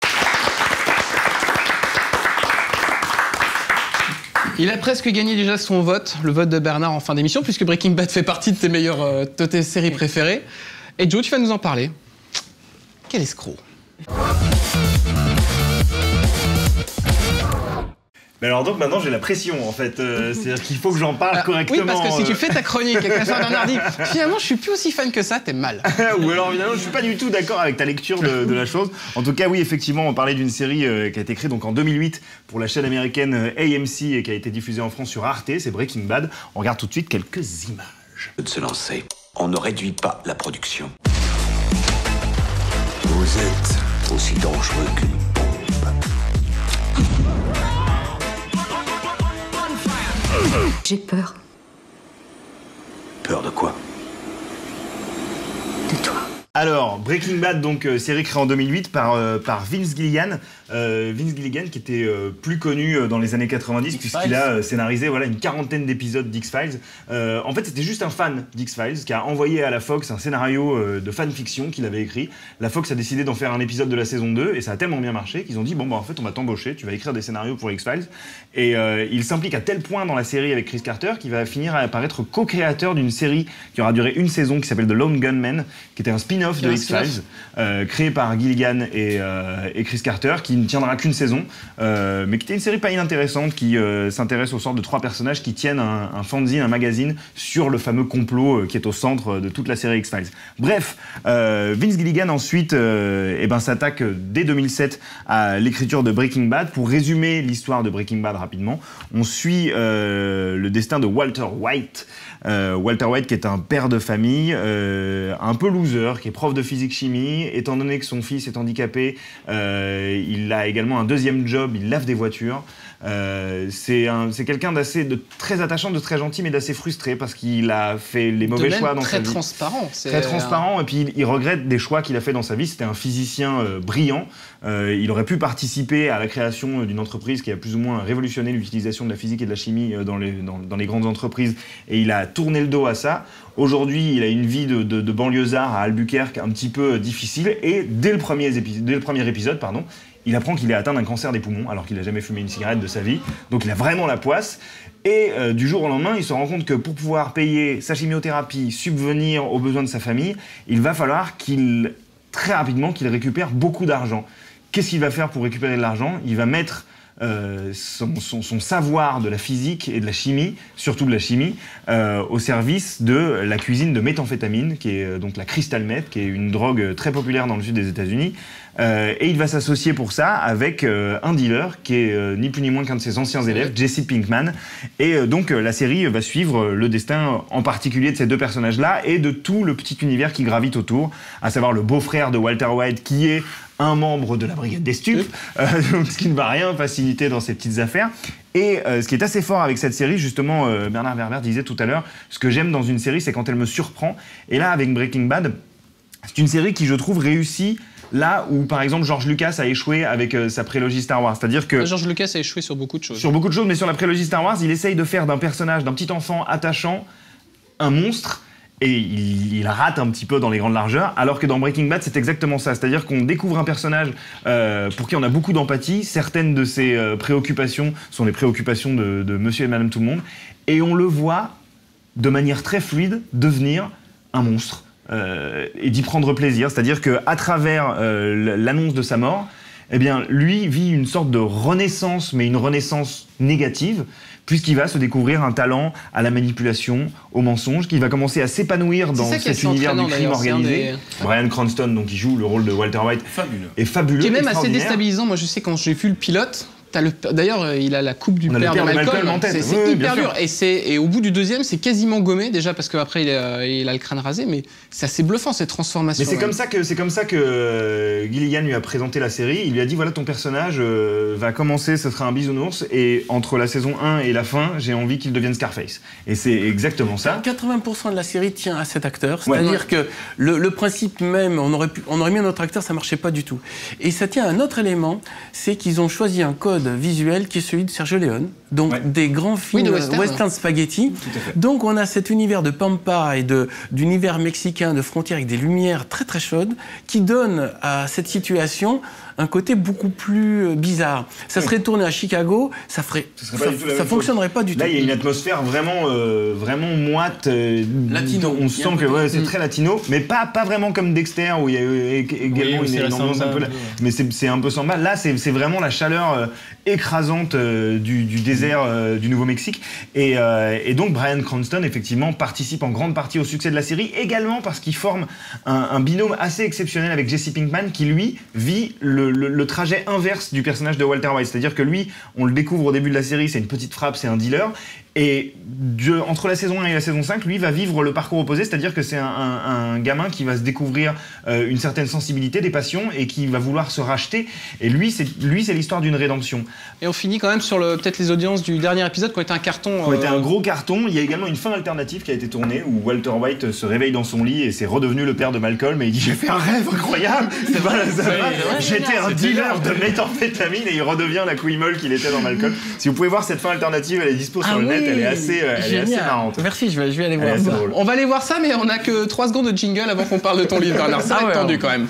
Il a presque gagné déjà son vote, le vote de Bernard en fin d'émission, puisque Breaking Bad fait partie de tes séries préférées. Et Joe, tu vas nous en parler. Quel escroc. Mais alors donc maintenant j'ai la pression en fait, c'est-à-dire qu'il faut que j'en parle correctement. Oui, parce que si tu fais ta chronique et qu'à ça Bernard dit finalement je suis plus aussi fan que ça, t'es mal. Ou alors évidemment je suis pas du tout d'accord avec ta lecture de la chose. En tout cas oui, effectivement on parlait d'une série qui a été créée donc en 2008 pour la chaîne américaine AMC et qui a été diffusée en France sur Arte, c'est Breaking Bad. On regarde tout de suite quelques images. De se lancer, on ne réduit pas la production. Vous êtes aussi dangereux qu'une bombe. J'ai peur. Peur de quoi? De toi. Alors, Breaking Bad, donc série créée en 2008 par Vince Gilligan. Vince Gilligan qui était plus connu dans les années 90 puisqu'il a scénarisé une quarantaine d'épisodes d'X-Files. En fait, c'était juste un fan d'X-Files qui a envoyé à la Fox un scénario de fanfiction qu'il avait écrit. La Fox a décidé d'en faire un épisode de la saison 2 et ça a tellement bien marché qu'ils ont dit en fait on va t'embaucher, tu vas écrire des scénarios pour X-Files. Et il s'implique à tel point dans la série avec Chris Carter qu'il va finir par être co-créateur d'une série qui aura duré une saison qui s'appelle The Lone Gunman, qui était un spin-off de X-Files, créé par Gilligan et Chris Carter, qui ne tiendra qu'une saison, mais qui était une série pas inintéressante, qui s'intéresse aux sortes de 3 personnages qui tiennent un fanzine, un magazine, sur le fameux complot qui est au centre de toute la série X-Files. Bref, Vince Gilligan ensuite s'attaque dès 2007 à l'écriture de Breaking Bad. Pour résumer l'histoire de Breaking Bad rapidement, on suit le destin de Walter White. Walter White qui est un père de famille, un peu loser, qui est prof de physique-chimie. Étant donné que son fils est handicapé, il a également un deuxième job, il lave des voitures. C'est quelqu'un de très attachant, de très gentil, mais d'assez frustré parce qu'il a fait les mauvais choix dans sa vie. Très transparent, et puis il regrette des choix qu'il a fait dans sa vie. C'était un physicien brillant. Il aurait pu participer à la création d'une entreprise qui a plus ou moins révolutionné l'utilisation de la physique et de la chimie dans les grandes entreprises, et il a tourné le dos à ça. Aujourd'hui, il a une vie de banlieusard à Albuquerque un petit peu difficile, et dès le premier épisode, il apprend qu'il est atteint d'un cancer des poumons alors qu'il n'a jamais fumé une cigarette de sa vie, donc il a vraiment la poisse. Et du jour au lendemain, il se rend compte que pour pouvoir payer sa chimiothérapie, subvenir aux besoins de sa famille, il va falloir très rapidement qu'il récupère beaucoup d'argent. Qu'est-ce qu'il va faire pour récupérer de l'argent? Il va mettre son savoir de la physique et de la chimie, surtout de la chimie, au service de la cuisine de méthamphétamine, qui est donc la crystal meth, qui est une drogue très populaire dans le sud des États-Unis. Et il va s'associer pour ça avec un dealer qui est ni plus ni moins qu'un de ses anciens élèves, Jesse Pinkman. Et donc la série va suivre le destin en particulier de ces 2 personnages-là et de tout le petit univers qui gravite autour, à savoir le beau-frère de Walter White qui est un membre de la brigade des stupes, donc ce qui ne va rien faciliter dans ces petites affaires. Et ce qui est assez fort avec cette série, justement, Bernard Werber disait tout à l'heure, ce que j'aime dans une série, c'est quand elle me surprend. Et là, avec Breaking Bad, c'est une série qui, je trouve, réussit là où, par exemple, George Lucas a échoué avec sa prélogie Star Wars. C'est-à-dire que... George Lucas a échoué sur beaucoup de choses. Sur beaucoup de choses, mais sur la prélogie Star Wars, il essaye de faire d'un personnage, d'un petit enfant attachant, un monstre. Et il rate un petit peu dans les grandes largeurs, alors que dans Breaking Bad, c'est exactement ça. C'est-à-dire qu'on découvre un personnage pour qui on a beaucoup d'empathie. Certaines de ses préoccupations sont les préoccupations de monsieur et madame tout le monde. Et on le voit, de manière très fluide, devenir un monstre. Et d'y prendre plaisir. C'est-à-dire qu'à travers l'annonce de sa mort, eh bien, lui vit une sorte de renaissance, mais une renaissance négative, puisqu'il va se découvrir un talent à la manipulation, au mensonge, qui va commencer à s'épanouir dans cet univers du crime organisé. Bryan Cranston, donc, qui joue le rôle de Walter White, est fabuleux. Qui est même assez déstabilisant. Moi, je sais, quand j'ai vu le pilote, d'ailleurs, il a la coupe du père de Malcolm en tête. C'est hyper dur. Et au bout du deuxième, c'est quasiment gommé, déjà, parce qu'après, il a le crâne rasé, mais c'est assez bluffant, cette transformation. Mais c'est comme ça que Gilligan lui a présenté la série. Il lui a dit, voilà, ton personnage va commencer, ce sera un bisounours, et entre la saison 1 et la fin, j'ai envie qu'il devienne Scarface. Et c'est exactement ça. 80% de la série tient à cet acteur. C'est-à-dire que le principe même, on aurait mis un autre acteur, ça marchait pas du tout. Et ça tient à un autre élément, c'est qu'ils ont choisi un code visuel qui est celui de Sergio Leone, donc des grands films western spaghetti. Donc on a cet univers de pampa et d'univers mexicain, de frontières avec des lumières très très chaudes, qui donnent à cette situation un côté beaucoup plus bizarre. Ça serait tourné à Chicago, ça fonctionnerait pas du tout. Là, il y a une atmosphère vraiment moite. Latino. On sent que c'est très latino, mais pas vraiment comme Dexter, où il y a également une ambiance un peu... Mais c'est un peu samba. Là, c'est vraiment la chaleur écrasante du désert du Nouveau-Mexique. Et donc, Bryan Cranston, effectivement, participe en grande partie au succès de la série, également parce qu'il forme un binôme assez exceptionnel avec Jesse Pinkman, qui, lui, vit le trajet inverse du personnage de Walter White. C'est-à-dire que lui, on le découvre au début de la série, c'est une petite frappe, c'est un dealer. Et entre la saison 1 et la saison 5, lui va vivre le parcours opposé, c'est-à-dire que c'est un gamin qui va se découvrir une certaine sensibilité, des passions, et qui va vouloir se racheter. Et lui, c'est l'histoire d'une rédemption. Et on finit quand même sur peut-être les audiences du dernier épisode qui ont été un carton. Qui ont été un gros carton. Il y a également une fin alternative qui a été tournée où Walter White se réveille dans son lit et c'est redevenu le père de Malcolm et il dit j'ai fait un rêve incroyable. J'étais un dealer de méthamphétamine et il redevient la couille molle qu'il était dans Malcolm. Si vous pouvez voir cette fin alternative, elle est dispo sur le net. Elle est assez marrante. Merci, je vais aller voir ça. On va aller voir ça, mais on a que 3 secondes de jingle avant qu'on parle de ton livre, Bernard. Ça va être tendu quand même.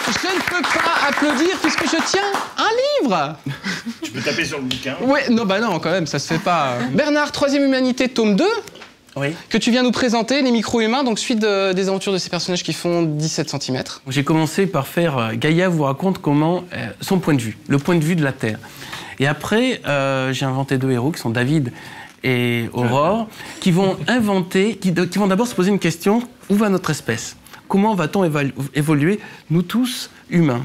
Je ne peux pas applaudir puisque je tiens un livre. Tu peux taper sur le bouquin. Ouais, non, quand même, ça se fait pas. Bernard, 3e Humanité, tome 2. Oui. Que tu viens nous présenter, les micro-humains, donc suite des aventures de ces personnages qui font 17 cm. J'ai commencé par faire... Gaïa vous raconte comment... son point de vue, le point de vue de la Terre. Et après, j'ai inventé 2 héros qui sont David et Aurore, qui vont d'abord se poser une question, où va notre espèce? Comment va-t-on évoluer, nous tous, humains?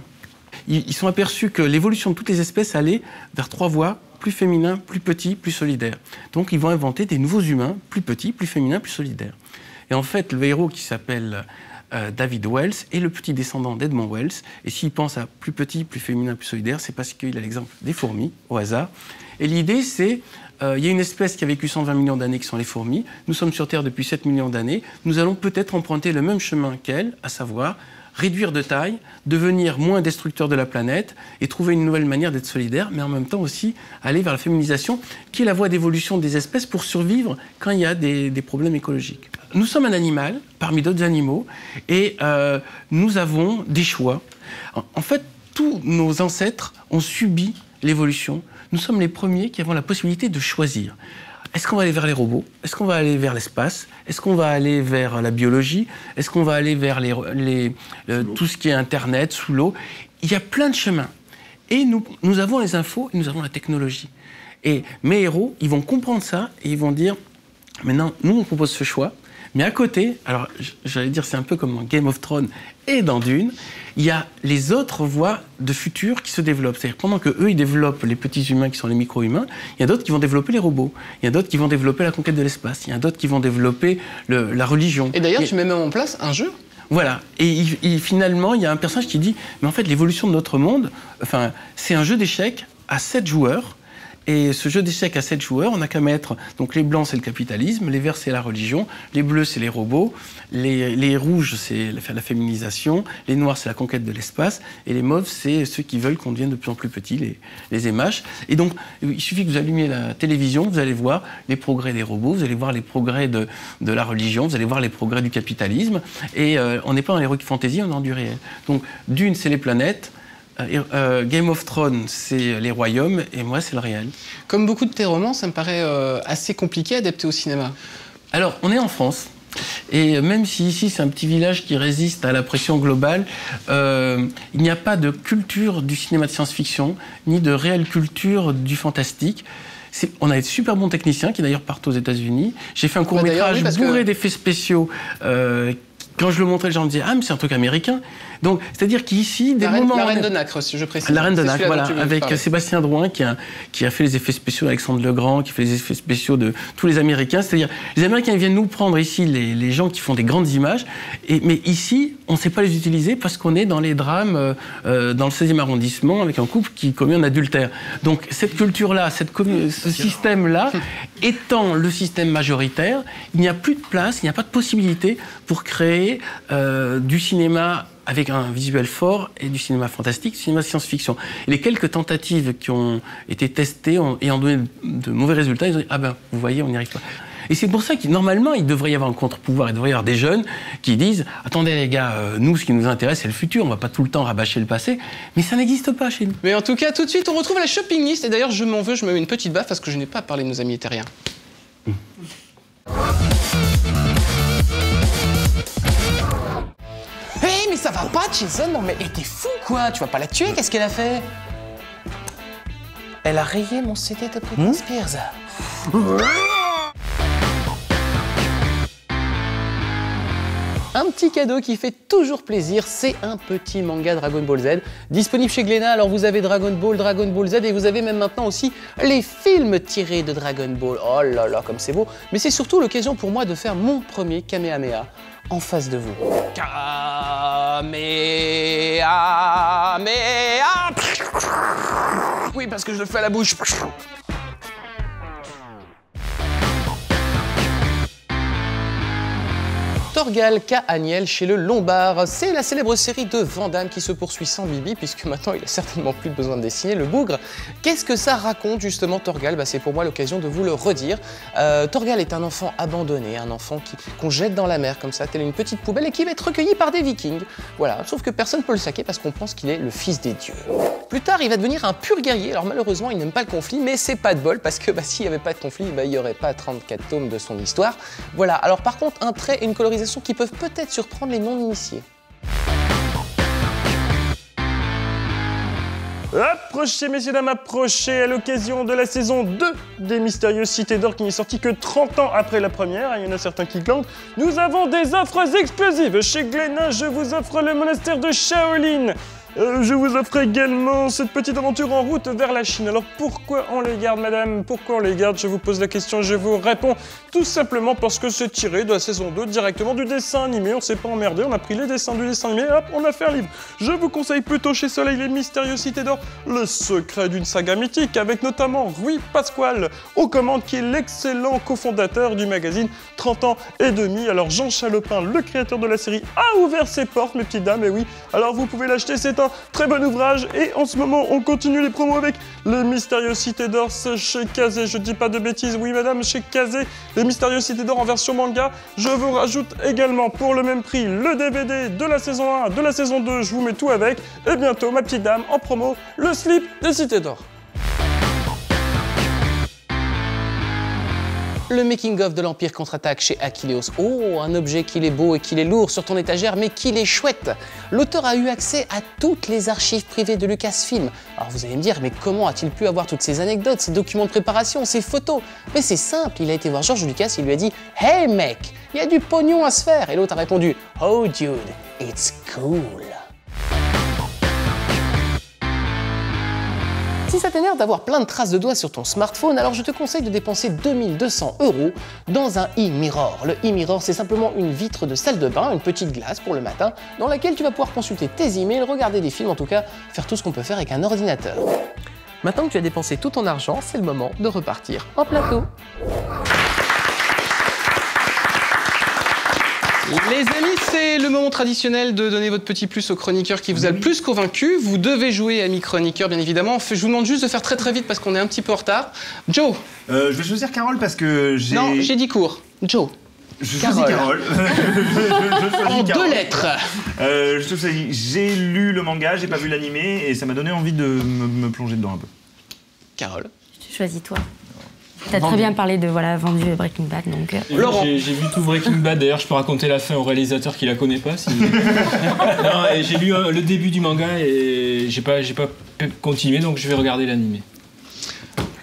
Ils sont aperçus que l'évolution de toutes les espèces allait vers 3 voies, plus féminin, plus petit, plus solidaire. Donc ils vont inventer des nouveaux humains, plus petits, plus féminins, plus solidaires. Et en fait, le héros qui s'appelle David Wells est le petit descendant d'Edmond Wells. Et s'il pense à plus petit, plus féminin, plus solidaire, c'est parce qu'il a l'exemple des fourmis, au hasard. Et l'idée, c'est, il y a une espèce qui a vécu 120 millions d'années, qui sont les fourmis. Nous sommes sur Terre depuis 7 millions d'années. Nous allons peut-être emprunter le même chemin qu'elles, à savoir réduire de taille, devenir moins destructeur de la planète et trouver une nouvelle manière d'être solidaire, mais en même temps aussi aller vers la féminisation, qui est la voie d'évolution des espèces pour survivre quand il y a des problèmes écologiques. Nous sommes un animal, parmi d'autres animaux, et nous avons des choix. En fait, tous nos ancêtres ont subi l'évolution. Nous sommes les premiers qui avons la possibilité de choisir. Est-ce qu'on va aller vers les robots? Est-ce qu'on va aller vers l'espace? Est-ce qu'on va aller vers la biologie? Est-ce qu'on va aller vers tout ce qui est Internet, sous l'eau? Il y a plein de chemins. Et nous avons les infos et nous avons la technologie. Et mes héros, ils vont comprendre ça et ils vont dire, maintenant, nous, on propose ce choix, Mais à côté, alors j'allais dire c'est un peu comme dans Game of Thrones et dans Dune, il y a les autres voies de futur qui se développent. C'est-à-dire pendant que eux ils développent les petits humains qui sont les micro-humains, il y a d'autres qui vont développer les robots, il y a d'autres qui vont développer la conquête de l'espace, il y a d'autres qui vont développer la religion. Et d'ailleurs, tu mets même en place un jeu. Voilà. Et finalement, il y a un personnage qui dit mais en fait, l'évolution de notre monde, enfin, c'est un jeu d'échecs à 7 joueurs. Et ce jeu d'échecs à 7 joueurs, on n'a qu'à mettre... Donc les blancs, c'est le capitalisme, les verts, c'est la religion, les bleus, c'est les robots, les rouges, c'est la féminisation, les noirs, c'est la conquête de l'espace, et les mauves, c'est ceux qui veulent qu'on devienne de plus en plus petits, les émaches. Et donc, il suffit que vous allumiez la télévision, vous allez voir les progrès des robots, vous allez voir les progrès de la religion, vous allez voir les progrès du capitalisme, et on n'est pas dans l'heroic fantasy, on est dans du réel. Donc, Dune, c'est les planètes, Game of Thrones, c'est les royaumes, et moi, c'est le réel. Comme beaucoup de tes romans, ça me paraît assez compliqué à adapter au cinéma. Alors, on est en France, et même si ici, c'est un petit village qui résiste à la pression globale, il n'y a pas de culture du cinéma de science-fiction, ni de réelle culture du fantastique. On a des super bons techniciens qui d'ailleurs partent aux États-Unis. J'ai fait un court-métrage bourré d'effets spéciaux. Quand je le montrais, les gens me disaient « Ah, mais c'est un truc américain !» Donc, c'est-à-dire qu'ici, des moments... La Reine de Nacre, je précise. La Reine de Nacre, voilà, avec Sébastien Drouin, qui a fait les effets spéciaux d'Alexandre Legrand, qui fait les effets spéciaux de tous les Américains. C'est-à-dire, les Américains ils viennent nous prendre ici, les gens qui font des grandes images, mais ici, on ne sait pas les utiliser parce qu'on est dans les drames, dans le 16e arrondissement, avec un couple qui commet un adultère. Donc, cette culture-là, ce système-là, étant le système majoritaire, il n'y a plus de place, il n'y a pas de possibilité pour créer du cinéma avec un visuel fort et du cinéma fantastique, du cinéma science-fiction. Et les quelques tentatives qui ont été testées et ont donné de mauvais résultats, ils ont dit « Ah ben, vous voyez, on n'y arrive pas ». Et c'est pour ça que normalement, il devrait y avoir un contre-pouvoir, il devrait y avoir des jeunes qui disent « Attendez les gars, nous, ce qui nous intéresse, c'est le futur, on va pas tout le temps rabâcher le passé ». Mais ça n'existe pas chez nous. Mais en tout cas, tout de suite, on retrouve la shopping list. Et d'ailleurs, je m'en veux, je me mets une petite baffe parce que je n'ai pas parlé de nos amis éthériens. Hé, mais ça va pas, Jason? Non mais t'es fou quoi? Tu vas pas la tuer? Qu'est-ce qu'elle a fait? Elle a rayé mon CD de Britney Spears. Un petit cadeau qui fait toujours plaisir, c'est un petit manga Dragon Ball Z, disponible chez Glénat. Alors vous avez Dragon Ball Z et vous avez même maintenant aussi les films tirés de Dragon Ball. Oh là là, comme c'est beau. Mais c'est surtout l'occasion pour moi de faire mon premier Kamehameha en face de vous. Kamehameha. Oui, parce que je le fais à la bouche. Torgal K. Agnel chez le Lombard. C'est la célèbre série de Van Damme qui se poursuit sans Bibi, puisque maintenant il a certainement plus besoin de dessiner le bougre. Qu'est-ce que ça raconte justement Torgal? C'est pour moi l'occasion de vous le redire. Torgal est un enfant abandonné, un enfant qu'on jette dans la mer comme ça, tel une petite poubelle, et qui va être recueilli par des vikings. Voilà, sauf que personne ne peut le saquer parce qu'on pense qu'il est le fils des dieux. Plus tard, il va devenir un pur guerrier. Alors malheureusement, il n'aime pas le conflit, mais c'est pas de bol, parce que s'il n'y avait pas de conflit, il n'y aurait pas 34 tomes de son histoire. Voilà, alors par contre, un trait et une colorisation qui peuvent peut-être surprendre les non-initiés. Approchez, messieurs, dames, approchez à l'occasion de la saison 2 des Mystérieuses Cités d'Or qui n'est sortie que 30 ans après la première. Il y en a certains qui glandent. Nous avons des offres explosives. Chez Glénat, je vous offre le monastère de Shaolin. Je vous offre également cette petite aventure en route vers la Chine. Alors pourquoi on les garde, madame? Pourquoi on les garde? Je vous pose la question, je vous réponds. Tout simplement parce que c'est tiré de la saison 2 directement du dessin animé. On s'est pas emmerdé, on a pris les dessins du dessin animé et hop, on a fait un livre. Je vous conseille plutôt chez Soleil les Mystérieuses Cités d'Or, le secret d'une saga mythique, avec notamment Rui Pasquale aux commandes, qui est l'excellent cofondateur du magazine 30 ans et demi. Alors Jean Chalopin, le créateur de la série, a ouvert ses portes, mes petites dames, et oui, alors vous pouvez l'acheter, c'est un très bon ouvrage. Et en ce moment, on continue les promos avec les Mystérieuses Cités d'Or chez Kazé. Je dis pas de bêtises, oui madame, chez Kazé, les Mystérieuses Cités d'Or en version manga. Je vous rajoute également pour le même prix le DVD de la saison 1, de la saison 2, je vous mets tout avec. Et bientôt, ma petite dame, en promo, le slip des Cités d'Or. Le making-of de l'Empire contre-attaque chez Achilleos. Oh, un objet qu'il est beau et qu'il est lourd sur ton étagère, mais qu'il est chouette. L'auteur a eu accès à toutes les archives privées de Lucasfilm. Alors vous allez me dire, mais comment a-t-il pu avoir toutes ces anecdotes, ces documents de préparation, ces photos? Mais c'est simple, il a été voir George Lucas et il lui a dit « Hey mec, Il y a du pognon à se faire. Et l'autre a répondu Oh dude, it's cool. Si ça t'énerve d'avoir plein de traces de doigts sur ton smartphone, alors je te conseille de dépenser 2200 € dans un e-mirror. Le e-mirror, c'est simplement une vitre de salle de bain, une petite glace pour le matin, dans laquelle tu vas pouvoir consulter tes emails, regarder des films, en tout cas, faire tout ce qu'on peut faire avec un ordinateur. Maintenant que tu as dépensé tout ton argent, c'est le moment de repartir en plateau. Les amis, c'est le moment traditionnel de donner votre petit plus au chroniqueur qui vous a le plus convaincu. Vous devez jouer, ami chroniqueur, bien évidemment. Je vous demande juste de faire très très vite parce qu'on est un petit peu en retard. Joe. Je vais choisir Carole parce que j'ai... Non, j'ai dit court. Joe. Je choisis Carole. En 2 lettres. J'ai lu le manga, j'ai pas vu l'animé et ça m'a donné envie de me plonger dedans un peu. Carole. Je choisis toi. T'as très bien parlé de vendu Breaking Bad, donc... Laurent. J'ai vu tout Breaking Bad, d'ailleurs je peux raconter la fin au réalisateur qui la connaît pas. Si... Non, et j'ai lu le début du manga et j'ai pas pu continuer, donc je vais regarder l'animé.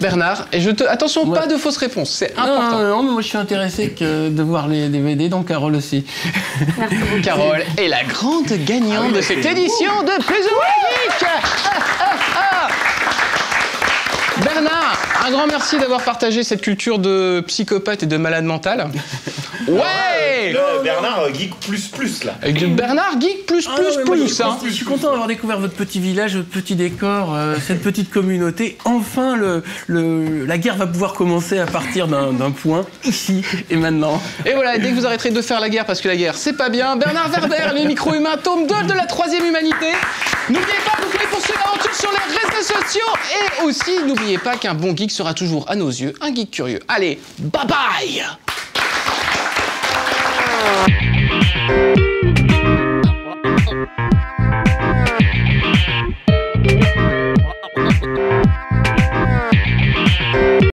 Bernard, et attention, pas de fausses réponses, c'est important. Non, mais moi je suis intéressé de voir les DVD, donc Carole aussi. Merci beaucoup. Carole est la grande gagnante de cette édition de Plus ou moins Geek. Bernard, un grand merci d'avoir partagé cette culture de psychopathe et de malade mental. Ouais Bernard Geek plus là. Bernard Geek plus. Je suis content d'avoir découvert votre petit village, votre petit décor, cette petite communauté. Enfin, la guerre va pouvoir commencer à partir d'un point, ici et maintenant. Et voilà, dès que vous arrêterez de faire la guerre, parce que la guerre, c'est pas bien, Bernard Werber, les micro-humains, tome 2 de la 3e humanité. N'oubliez pas, vous pouvez poursuivre l'aventure sur les réseaux sociaux. Et aussi, n'oubliez pas qu'un bon geek sera toujours, à nos yeux, un geek curieux. Allez, bye bye.